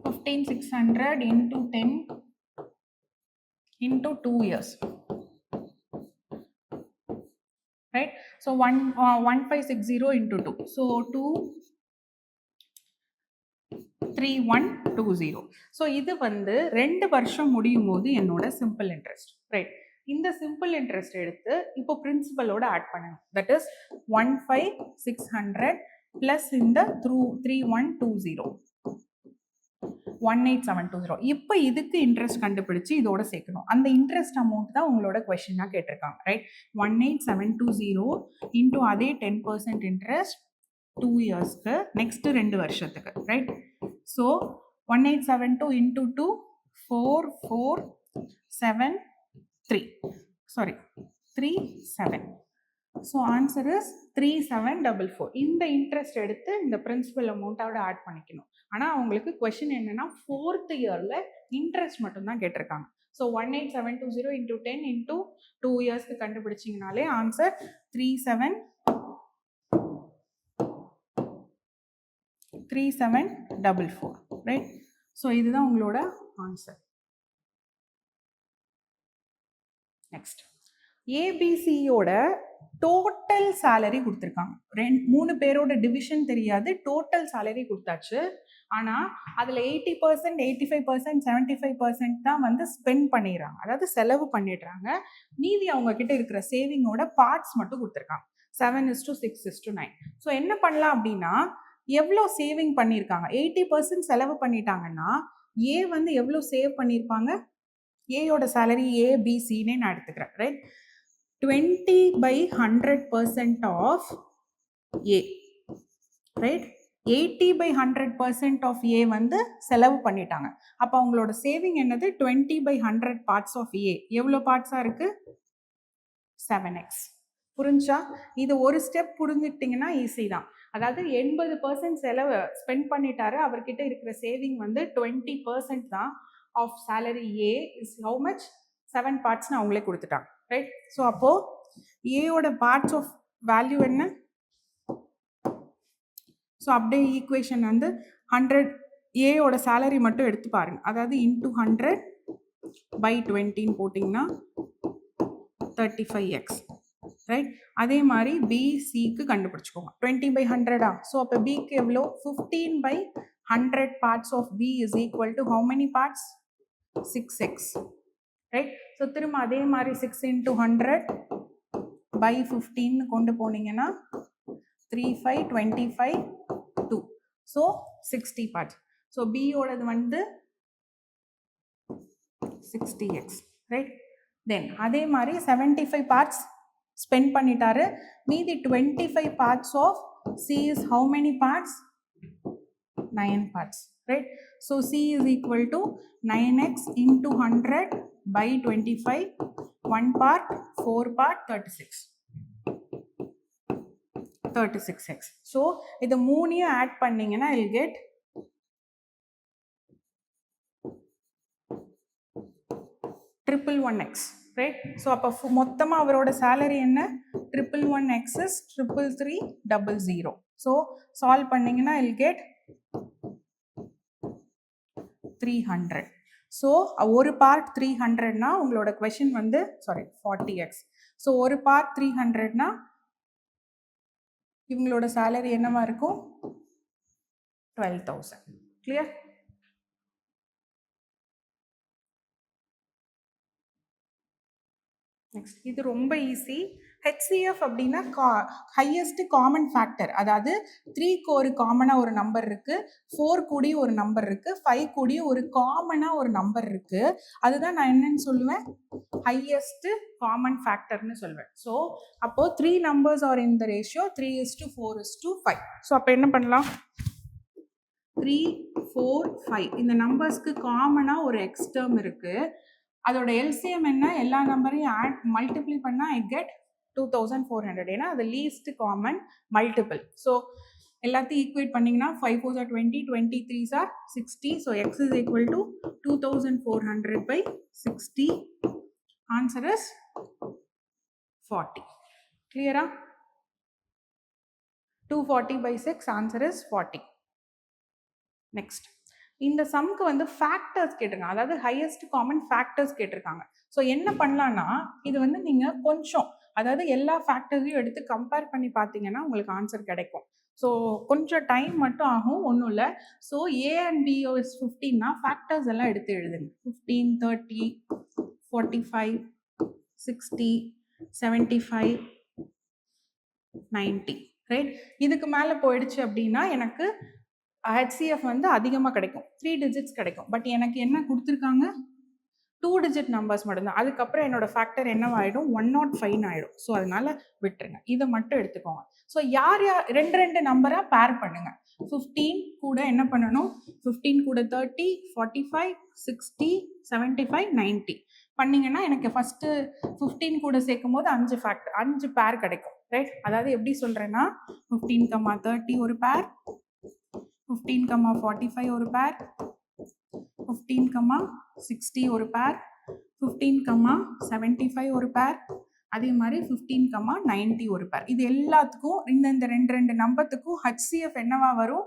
S1: 15,600 into 10 into 2 years. Right? So 1560 into 2. So 23120. So இது வந்து 2 வருஷம் முடியும் போது என்னோட சிம்பிள் இன்ட்ரெஸ்ட். ரைட்? இந்த சிம்பிள் இன்ட்ரெஸ்ட் எடுத்து இப்போ பிரின்சிபலோட ஆட் பண்ணணும். தட் இஸ் 15,600 பிளஸ் இந்த 3120 18720. இப்போ இதுக்கு இன்ட்ரெஸ்ட் கண்டுபிடிச்சு இதோட சேர்க்கணும். அந்த இன்ட்ரெஸ்ட் அமௌண்ட் தான் உங்களோட கொஸ்டினாக கேட்டிருக்காங்க. ரைட்? 18720 இன்டூ அதே 10% இன்ட்ரெஸ்ட் 2 இயர்ஸ்க்கு, நெக்ஸ்ட் 2 வருஷத்துக்கு. Right? So 1872 into 2 4473. Sorry, 37. So answer is 3744. இந்த இன்ட்ரெஸ்ட் எடுத்து இந்த பிரின்சிபல் அமௌண்ட்டோட ஆட் பண்ணிக்கணும். ஆனால் அவங்களுக்கு கொஸ்டின் என்னன்னா 4th இயரில் இன்ட்ரெஸ்ட் மட்டும்தான் கேட்டிருக்காங்க. ஸோ 18720 into 10 into 2 இயர்ஸ்க்கு கண்டுபிடிச்சிங்கனாலே ஆன்சர் 3744. ரைட்? ஸோ இதுதான் உங்களோட ஆன்சர். நெக்ஸ்ட், ஏபிசியோட டோட்டல் சேலரி கொடுத்துருக்காங்க. 3 பேரோட டிவிஷன் தெரியாது, டோட்டல் சேலரி கொடுத்தாச்சு. ஆனால் அதில் 80%, 85%, 75% தான் வந்து ஸ்பெண்ட் பண்ணிடுறாங்க, அதாவது செலவு பண்ணிடுறாங்க. மீதி அவங்க கிட்ட இருக்கிற சேவிங்கோட பார்ட்ஸ் மட்டும் கொடுத்துருக்காங்க. 7:6:9. ஸோ என்ன பண்ணலாம் அப்படின்னா, எவ்வளோ சேவிங் பண்ணியிருக்காங்க? 80% செலவு பண்ணிட்டாங்கன்னா ஏ வந்து எவ்வளோ சேவ் பண்ணியிருப்பாங்க? ஏயோட சேலரி ஏபிசின்னே நான் எடுத்துக்கிறேன். Right? 20/100% of A. Right? 80/100% of A வந்து செலவு பண்ணிட்டாங்க. அப்போ அவங்களோட சேவிங் என்னது? 20/100 பார்ட்ஸ் ஆஃப் ஏ. எவ்வளோ பார்ட்ஸாக இருக்கு? 7x. புரிஞ்சா? இது ஒரு ஸ்டெப் புரிஞ்சுக்கிட்டிங்கன்னா ஈஸி தான். அதாவது 80% செலவு ஸ்பெண்ட் பண்ணிட்டாரு, அவர்கிட்ட இருக்கிற சேவிங் வந்து 20% தான் of salary A is how much? 7 பார்ட்ஸ்னு அவங்களே கொடுத்துட்டாங்க. ரைட்? ஸோ அப்போது ஏயோட பார்ட்ஸ் ஆஃப் வேல்யூ என்ன? ஸோ அப்படியே ஈக்குவேஷன் வந்து 100 ஏயோட சேலரி மட்டும் எடுத்து பாருங்க. அதாவது இன்டூ 100/20 போட்டிங்கன்னா 35x. ரைட்? அதே மாதிரி பிசிக்கு கண்டுபிடிச்சிக்கோங்க. 20/100. ஸோ அப்போ பிக்கு எவ்வளோ? 15/100 parts of B is equal to how many parts? 6x. Right? So திரும்ப அதே மாதிரி 6 into 100/15 கொண்டு போனீங்கன்னா 3525 2. So 60 parts. ஸோ பியோடது வந்து 60x. ரைட்? தென் அதே மாதிரி 75 பார்ட்ஸ் ஸ்பெண்ட் பண்ணிட்டாரு. மீதி 25 parts of C is how many parts? 9 parts. Right? So C is equal to 9x into 100/25. 1 part, 4 part, 36x. So இது மூணையும் ஆட் பண்ணீங்கன்னா I'll get 111x, right? So அப்போ மொத்தமாக அவரோட salary என்ன 111x is 33300. So solve பண்ணிங்கன்னா you'll get 300. So ஒரு part 300னா உங்களோட கொஷின் வந்து 40x. ஸோ ஒரு பார்ட் 300னா இவங்களோட சேலரி என்னவா இருக்கும் 12,000. கிளியர்? நெக்ஸ்ட் இது ரொம்ப ஈஸி. HCF அப்படின்னா ஹையஸ்ட் காமன் ஃபேக்டர், அதாவது 3க்கு ஒரு காமனாக ஒரு நம்பர் இருக்கு, 4 கூடி ஒரு நம்பர் இருக்கு, 5 கூடி ஒரு காமனாக ஒரு நம்பர் இருக்கு. அதுதான் நான் என்னன்னு சொல்லுவேன், ஹையஸ்ட் காமன் ஃபேக்டர்னு சொல்லுவேன். ஸோ அப்போ 3 numbers are in the ratio 3:4:5. So அப்போ என்ன பண்ணலாம், 3, 4, 5 இந்த நம்பர்ஸ்க்கு காமனாக ஒரு எக்ஸ் டேர்ம் இருக்கு. அதோட எல்சிஎம் என்ன, எல்லா நம்பரையும் மல்டிப்ளை பண்ணால் ஐ கெட் 2400. ஏன்னா அது லீஸ்ட் காமன் மல்டிபிள். ஸோ எல்லாத்தையும் ஈக்குவேட் பண்ணிங்கன்னா 5 4s are 20, 23s are 60. So X is equal to 2400/60. Answer is 40. கிளியரா? 240/6 ஆன்சர் இஸ் 40. நெக்ஸ்ட் இந்த சம்க்கு வந்து ஃபேக்டர்ஸ் கேட்டிருக்காங்க, அதாவது ஹையஸ்ட் காமன் ஃபேக்டர்ஸ் கேட்டிருக்காங்க. ஸோ என்ன பண்ணலான்னா, இது வந்து நீங்கள் கொஞ்சம், அதாவது எல்லா ஃபேக்டர்ஸையும் எடுத்து கம்பேர் பண்ணி பார்த்தீங்கன்னா உங்களுக்கு ஆன்சர் கிடைக்கும். ஸோ கொஞ்சம் டைம் மட்டும் ஆகும், ஒன்றும் இல்லை. So A and B is 15னா ஃபேக்டர்ஸ் எல்லாம் எடுத்து எழுதுங்க. 15, 30, 45, 60, 75, 90, ரைட்? இதுக்கு மேலே போயிடுச்சு அப்படின்னா எனக்கு HCF வந்து அதிகமாக கிடைக்கும், 3 டிஜிட்ஸ் கிடைக்கும். பட் எனக்கு என்ன கொடுத்துருக்காங்க, 2 டிஜிட் நம்பர்ஸ் மட்டும்தான். அதுக்கப்புறம் என்னோட ஃபேக்டர் என்னவாயிடும், 105 ஆகிடும். ஸோ அதனால விட்டுருங்க, இதை மட்டும் எடுத்துக்கோங்க. ஸோ யார் ரெண்டு நம்பராக பேர் பண்ணுங்க. 15 கூட என்ன பண்ணணும், 15 கூட 30, 45, 60, 75, 90 பண்ணிங்கன்னா எனக்கு ஃபஸ்ட்டு 15 கூட சேர்க்கும் போது 5 பேர் கிடைக்கும், ரைட்? அதாவது எப்படி சொல்கிறேன்னா, 15, 30 ஒரு பேர், 15, 45 ஒரு பேர், 15, 60 ஒரு பேர், 15, 75 ஒரு பேர், அதே மாதிரி 15, 90 ஒரு பேர். இது எல்லாத்துக்கும் இந்த ரெண்டு நம்பத்துக்கும் HCF என்னவா வரும்,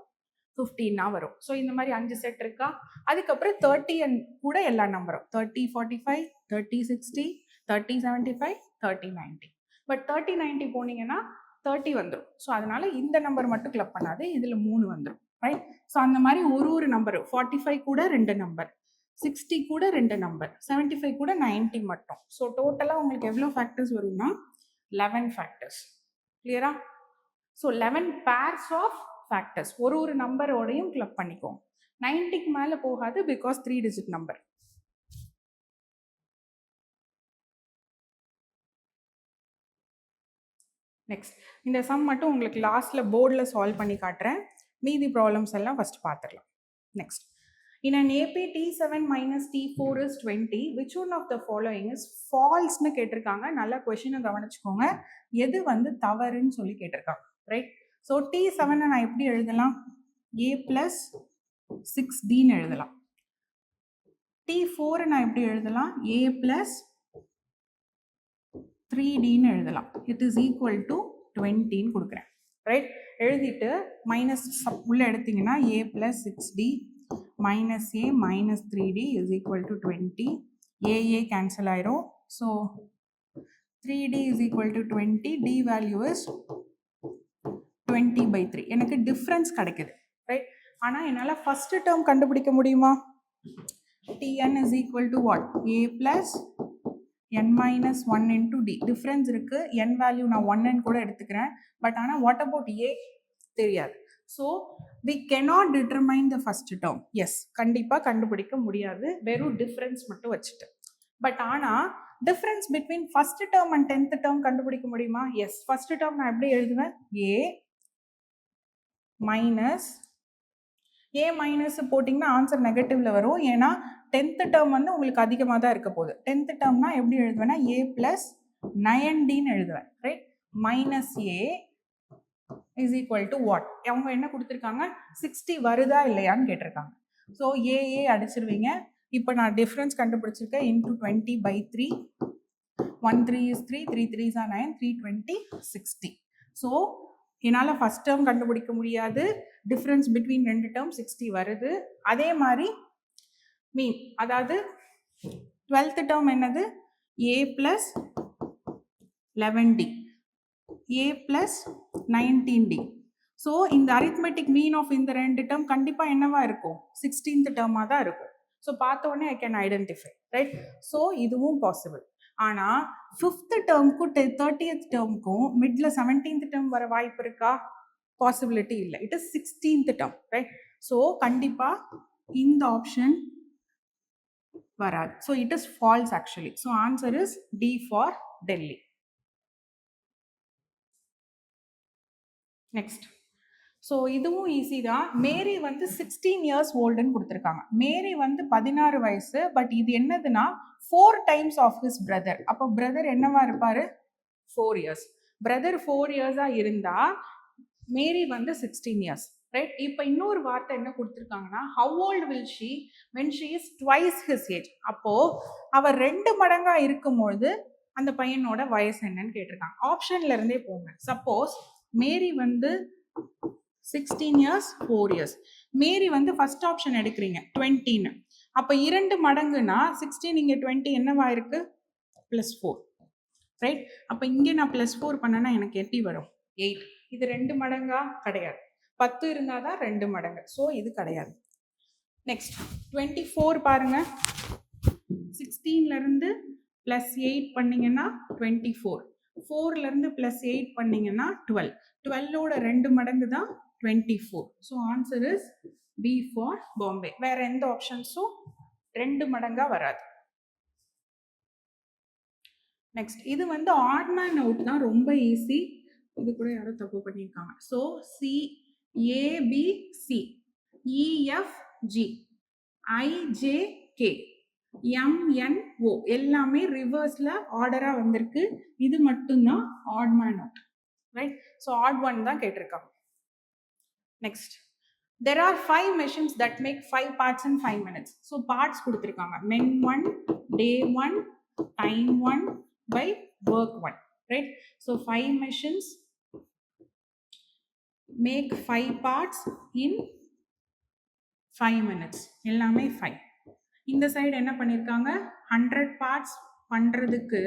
S1: 15 வரும். ஸோ இந்த மாதிரி 5 செட் இருக்கா. அதுக்கப்புறம் 30 கூட எல்லா நம்பரும் 30, 45, 30, 60, 30, 75, 30, 90. பட் 30, 90 போனீங்கன்னா 30 வந்துடும். ஸோ அதனால இந்த நம்பர் மட்டும் கிளப் பண்ணாது, இதில் 3 வந்துடும், ரைட்? ஸோ அந்த மாதிரி ஒரு நம்பர் 45 கூட 2 நம்பர், 60 கூட 2 நம்பர், 75 கூட 90 மட்டும். ஸோ டோட்டலாக உங்களுக்கு எவ்வளோ ஃபேக்டர்ஸ் வரும்னா 11 ஃபேக்டர்ஸ். கிளியரா? ஸோ 11 பேர்ஸ் ஆஃப் ஃபேக்டர்ஸ் ஒரு நம்பரோடையும் கிளப் பண்ணிக்கோங்க. 90க்கு மேலே போகாது, பிகாஸ் 3 டிஜிட் நம்பர். நெக்ஸ்ட் இந்த சம் மட்டும் உங்களுக்கு லாஸ்ட்ல போர்டில் சால்வ் பண்ணி காட்டுறேன். மீதி ப்ராப்ளம்ஸ் எல்லாம் ஃபர்ஸ்ட் பார்த்துடலாம். Next, in an AP T7 minus T4 is 20, which one of the following is false-னு கேட்டிருக்காங்க. நல்லா கொஷினை கவனிச்சுக்கோங்க, எது வந்து தவறுன்னு சொல்லி கேட்டிருக்காங்க, ரைட்? ஸோ T7 நான் எப்படி எழுதலாம், A + 6Dன்னு எழுதலாம். T4 நான் எப்படி எழுதலாம், A + 3Dன்னு எழுதலாம். இட் இஸ் ஈக்குவல் டு 20ன்னு கொடுக்குறேன், ரைட்? எழுதிட்டு மைனஸ் உள்ள எடுத்தீங்கன்னா A + 6D minus A minus 3D is equal to 20. A cancel ஆயிரும். So 3D is equal to 20. D value is 20/3. எனக்கு டிஃப்ரென்ஸ் கிடைக்குது, ரைட்? ஆனால் என்னால் ஃபர்ஸ்ட் டேர்ம் கண்டுபிடிக்க முடியுமா? Tn is equal to what? A plus n minus 1 into D. Difference இருக்கு, n value நான் 1 கூட எடுத்துக்கிறேன். பட் ஆனால் வாட் அபவுட் A தெரியாது. ஸோ we cannot determine the first term. Yes, கண்டிப்பாக கண்டுபிடிக்க முடியாது வெறும் டிஃப்ரென்ஸ் மட்டும் வச்சுட்டு. பட் ஆனால் difference between first term and 10th term கண்டுபிடிக்க முடியுமா? எஸ். ஃபர்ஸ்ட் டேர்ம் நான் எப்படி எழுதுவேன், A மைனஸ் A மைனஸ் போட்டிங்கன்னா ஆன்சர் நெகட்டிவ்ல வரும். ஏன்னா 10th டேர்ம் வந்து உங்களுக்கு அதிகமாக தான் இருக்க போகுது. 10th டேர்ம்னா எப்படி எழுதுவேன்னா A + 9Dன்னு எழுதுவேன், right? Minus A is equal to what? அவங்க என்ன கொடுத்துருக்காங்க, 60 வருதா இல்லையான்னு கேட்டிருக்காங்க. ஸோ ஏ அடிச்சிருவீங்க. இப்போ நான் difference கண்டுபிடிச்சிருக்கேன் into 20/3. 1 3 is 3, 3 3s are 9, 3 20 60. So என்னால் ஃபஸ்ட் டேர்ம் கண்டுபிடிக்க முடியாது, டிஃப்ரென்ஸ் பிட்வீன் ரெண்டு டேர்ம் 60 வருது. அதே மாதிரி மீன், அதாவது 12th டேர்ம் என்னது, a + 11d, a + 19d. So இந்த அரித்மெட்டிக் மீன் ஆஃப் இந்த ரெண்டு டேர்ம் கண்டிப்பாக என்னவா இருக்கும், 16th டேர்மாக தான் இருக்கும். ஸோ பார்த்த உடனே I can identify, right? So இதுவும் பாசிபிள். ஆனால் 5th டேர்முக்கும் 30th டேர்முக்கும் மிட்ல 17th டேர்ம் வர வாய்ப்பு இருக்கா? பாசிபிலிட்டி இல்லை. It is 16th term, right? So கண்டிப்பாக இந்த ஆப்ஷன் வராது. So it is false actually. So answer is D for Delhi. Next, so இதுவும் ஈஸி தான். மேரி வந்து 16 years ஓல்டுன்னு கொடுத்துருக்காங்க. மேரி வந்து 16 வயசு. பட் இது என்னதுன்னா 4 times ஆஃப் ஹிஸ் பிரதர். அப்போ பிரதர் என்னவா இருப்பாரு, 4 years. பிரதர் 4 years இருந்தா மேரி வந்து 16 years, ரைட்? இப்போ இன்னொரு வார்த்தை என்ன கொடுத்துருக்காங்கன்னா, how old will she when she is twice his age. அப்போ அவர் 2 மடங்கா இருக்கும்பொழுது அந்த பையனோட வயசு என்னன்னு கேட்டிருக்காங்க. ஆப்ஷன்ல இருந்தே போங்க. சப்போஸ் மேரி வந்து 16 years 4 years, மேரி வந்து ஃபர்ஸ்ட் ஆப்ஷன் எடுக்கிறீங்க 20ன்னு. அப்போ 2 மடங்குனா 16 இங்கே 20 என்னவா இருக்கு, +4, ரைட்? அப்போ இங்கே நான் +4 பண்ணேன்னா எனக்கு எப்படி வரும், 8. இது 2 மடங்கா கிடையாது. 10 இருந்தால் தான் 2 மடங்கு. ஸோ இது கிடையாது. நெக்ஸ்ட் 24 பாருங்க. 16லேருந்து +8 பண்ணிங்கன்னா 24, 4லேருந்து +8 பண்ணிங்கன்னா 12, 12ஓட 2 மடங்கு தான் 24. So answer is B for Bombay. வேற எந்த ஆப்ஷன்ஸும் 2 மடங்கா வராது. நெக்ஸ்ட், இது வந்து ஆட் மேன் அவுட் தான், ரொம்ப ஈஸி. இது கூட யாரோ தப்பு பண்ணியிருக்காங்க. So C ABC EFG IJK MNO எல்லாமே ரிவர்ஸ்ல ஆர்டரா வந்திருக்கு. இது மட்டும்தான் odd man out, right? So odd one தான் கேட்டிருக்காங்க. Next, there are 5 machines that make 5 parts in 5 minutes. So parts கொடுத்துருக்காங்க. men 1, day 1, time 1 by work 1, right? So 5 machines make 5 parts in 5 minutes. எல்லாமே 5. இந்த சைடு என்ன பண்ணிருக்காங்க, 100 parts பண்றதுக்கு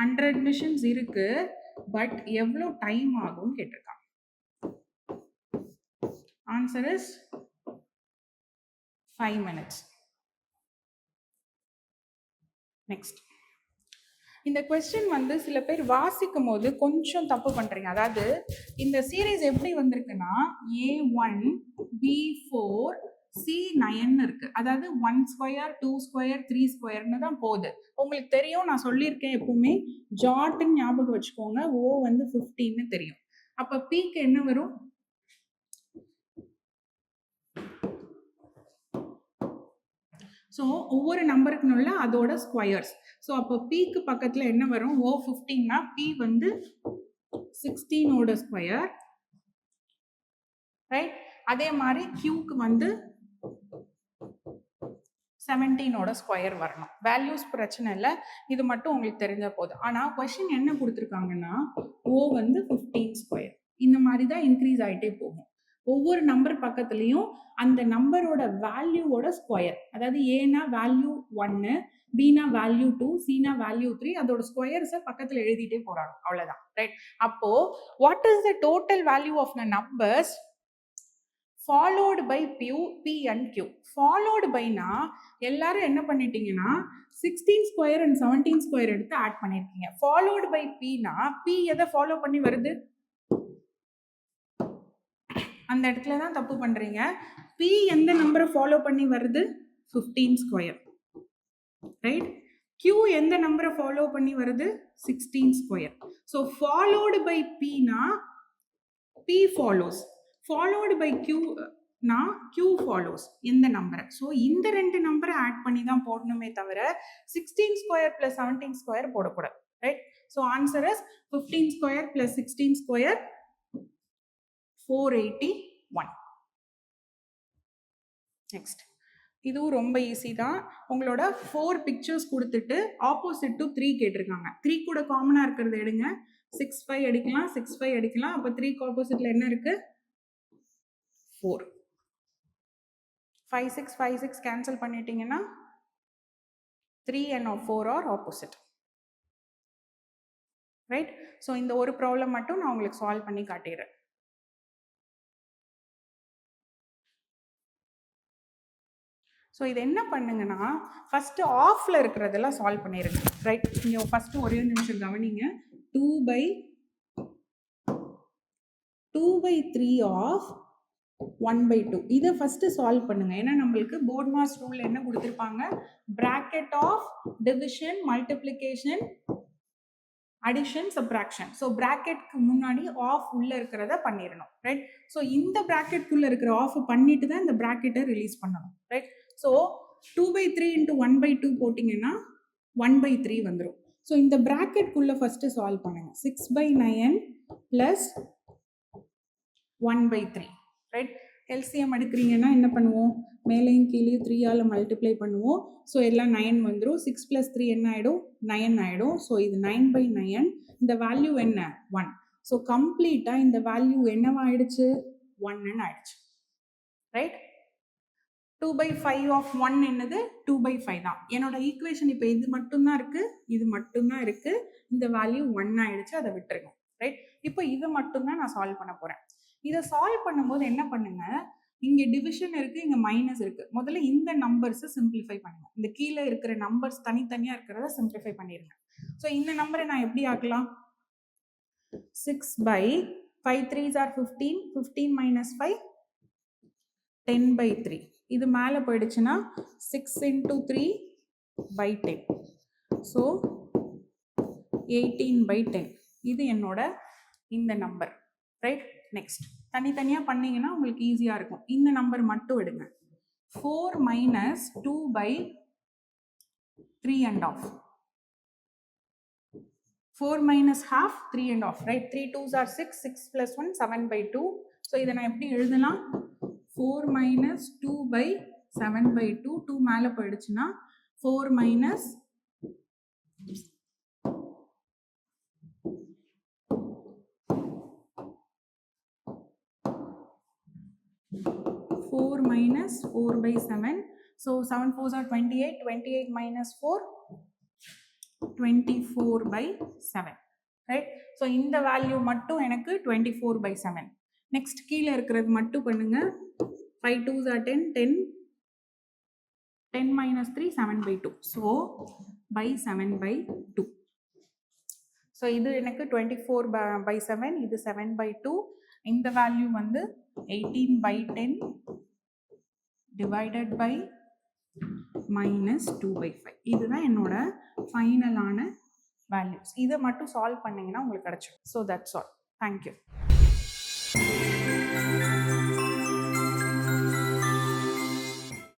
S1: 100 machines இருக்கு. But எவ்வளோ டைம் ஆகும் கேட்டிருக்காங்க. Answer is 5 minutes. நெக்ஸ்ட், இந்த கொஸ்டின் வந்து சில பேர் வாசிக்கும் போது கொஞ்சம் தப்பு பண்றீங்க. அதாவது இந்த சீரீஸ் எப்படி வந்திருக்குன்னா A1 B4 C9 இருக்கு. அதாவது 1 ஸ்கொயர் 2 ஸ்கொயர் 3 ஸ்கொயர்னு தான் போகுது. உங்களுக்கு தெரியும், நான் சொல்லியிருக்கேன், எப்பவுமே ஜாட்னு ஞாபகம் வச்சுக்கோங்க. O வந்து 15ன்னு தெரியும். அப்ப Pக்கு என்ன வரும், ஸோ ஒவ்வொரு நம்பருக்குள்ள அதோட ஸ்கொயர்ஸ். ஸோ அப்போ பிக்கு பக்கத்தில் என்ன வரும், O 15னா பி வந்து 16ஓட ஸ்கொயர், ரைட்? அதே மாதிரி கியூக்கு வந்து 17ஓட ஸ்கொயர் வரணும். வேல்யூஸ் பிரச்சனை இல்லை, இது மட்டும் உங்களுக்கு தெரிஞ்ச போதும். ஆனால் கொஸ்டின் என்ன கொடுத்துருக்காங்கன்னா O வந்து 15 ஸ்கொயர். இந்த மாதிரி தான் இன்க்ரீஸ் ஆகிட்டே போகும். ஒவ்வொரு நம்பர் பக்கத்துலையும் அந்த நம்பரோட வேல்யூவோட ஸ்கொயர், அதாவது ஏனா வேல்யூ 1, பினா வேல்யூ 2, சினா வேல்யூ 3, அதோட ஸ்கொயர்ஸை பக்கத்தில் எழுதிட்டே போறாங்க. அவ்வளோதான், ரைட்? அப்போ what is the total value of the numbers followed by P and Q? Followed பைனா எல்லாரும் என்ன பண்ணிட்டீங்கன்னா 16 ஸ்கொயர் அண்ட் 17 ஸ்கொயர் எடுத்து ஆட் பண்ணிருக்கீங்க. ஃபாலோடு பை Pனா P எதை ஃபாலோ பண்ணி வருது, அந்த இடத்துல தான் தப்பு பண்றீங்க. P எந்த நம்பரை ஃபாலோ பண்ணி வருது, 15 ஸ்கொயர், ரைட்? Q எந்த நம்பரை ஃபாலோ பண்ணி வருது, 16 ஸ்கொயர். ஸோ ஃபாலோடு பை Pனா P ஃபாலோஸ், ஃபாலோடு பை Qனா Q ஃபாலோஸ் எந்த நம்பரை. ஸோ இந்த 2 நம்பரை ஆட் பண்ணி தான் போடணுமே தவிர 16 ஸ்கொயர் + 17 ஸ்கொயர் போடக்கூடாது, right? So answer is 15 square + 16 square 481. Next, இதுவும் ரொம்ப ஈஸி தான். உங்களோட 4 பிக்சர்ஸ் கொடுத்துட்டு ஆப்போசிட் டு 3 கேட்டிருக்காங்க. 3 கூட காமனாக இருக்கிறது எடுங்க. 6 5 எடுக்கலாம், 6 5 எடுக்கலாம். அப்போ 3க்கு ஆப்போசிட்டில் என்ன இருக்கு? 4. 5 6 5 6 கேன்சல் பண்ணிட்டீங்கன்னா 3 and 4 are opposite. Right? So இந்த ஒரு ப்ராப்ளம் மட்டும் நான் உங்களுக்கு சால்வ் பண்ணி காட்டிடுறேன். ஸோ இது என்ன பண்ணுங்கன்னா, ஃபஸ்ட்டு ஆஃபில் இருக்கிறதெல்லாம் சால்வ் பண்ணிடுங்க. ரைட்? நீங்கள் ஃபஸ்ட்டு ஒரே நிமிஷம் கவனிங்க. 2/3 ஆஃப் 1/2 இதை ஃபஸ்ட்டு சால்வ் பண்ணுங்க. ஏன்னா நம்மளுக்கு போர்ட் மாஸ் ரூல் என்ன கொடுத்துருப்பாங்க? Bracket of division, multiplication, addition, subtraction. So பிராக்கெட்க்கு முன்னாடி ஆஃப் உள்ள இருக்கிறத பண்ணிடணும். ரைட்? ஸோ இந்த பிராக்கெட்குள்ளே இருக்கிற ஆஃப் பண்ணிட்டு தான் இந்த பிராக்கெட்டை ரிலீஸ் பண்ணணும். ரைட்? ஸோ 2/3 into 1/2 போட்டிங்கன்னா 1/3 வந்துடும். ஸோ இந்த பிராக்கெட்குள்ளே ஃபஸ்ட்டு சால்வ் பண்ணுங்க. 6/9 ப்ளஸ் 1/3. ரைட்? எல்சிஎம் எடுக்கிறீங்கன்னா என்ன பண்ணுவோம்? மேலேயும் கீழேயும் 3ஆல் மல்டிப்ளை பண்ணுவோம். ஸோ எல்லாம் 9 வந்துடும். 6 + 3 என்ன ஆகிடும்? 9 ஆகிடும். ஸோ இது 9/9. இந்த வேல்யூ என்ன? 1. ஸோ கம்ப்ளீட்டாக இந்த வேல்யூ என்னவாயிடுச்சு? 1ன்னு ஆயிடுச்சு. ரைட்? 2/5 ஆஃப் 1 என்னது? 2/5 தான். என்னோட ஈக்குவேஷன் இப்போ இது மட்டும்தான் இருக்குது, இது மட்டும்தான் இருக்குது. இந்த வேல்யூ 1 ஆயிடுச்சு, அதை விட்டுருங்க. ரைட்? இப்போ இது மட்டும்தான் நான் சால்வ் பண்ண போகிறேன். இதை சால்வ் பண்ணும்போது என்ன பண்ணுங்க, இங்கே டிவிஷன் இருக்குது, இங்கே மைனஸ் இருக்குது. முதல்ல இந்த நம்பர்ஸை சிம்பிளிஃபை பண்ணுங்க. இந்த கீழே இருக்கிற நம்பர்ஸ் தனித்தனியாக இருக்கிறத சிம்பிளிஃபை பண்ணிடுங்க. ஸோ இந்த நம்பரை நான் எப்படி ஆக்கலாம்? 6/5 3s are 15. 15 minus 5 10/3. இது மேலே போயிடுச்சுன்னா 6 into 3/10. ஸோ 18/10. இது என்னோட இந்த நம்பர். ரைட்? நெக்ஸ்ட் தனித்தனியாக பண்ணிங்கன்னா உங்களுக்கு ஈஸியாக இருக்கும். இந்த நம்பர் மட்டும் எடுங்க. 4 minus 2/3 and half. 4 minus half 3 and half. Right? 3 2s are 6. 6 plus 1 7/2. So இதை நான் எப்படி எழுதலாம்? 4 minus 2/7/2. 2 மேலே போயிடுச்சுன்னா 4 minus 4/7. So 7 4s are 28. 28 minus 4 24/7. Right? So இந்த வேல்யூ மட்டும் எனக்கு 24/7. நெக்ஸ்ட் கீழே இருக்கிறது மட்டும் பண்ணுங்க. 5 2s are 10. 10 minus 3 7/2. So by 7/2. So இது எனக்கு 24/7. இது 7/2. இந்த வேல்யூ வந்து 18/10 divided by minus 2/5. இதுதான் என்னோட ஃபைனலான வேல்யூஸ். இதை மட்டும் சால்வ் பண்ணிங்கன்னா உங்களுக்கு கிடச்சிடும். So that's all. தேங்க்யூ.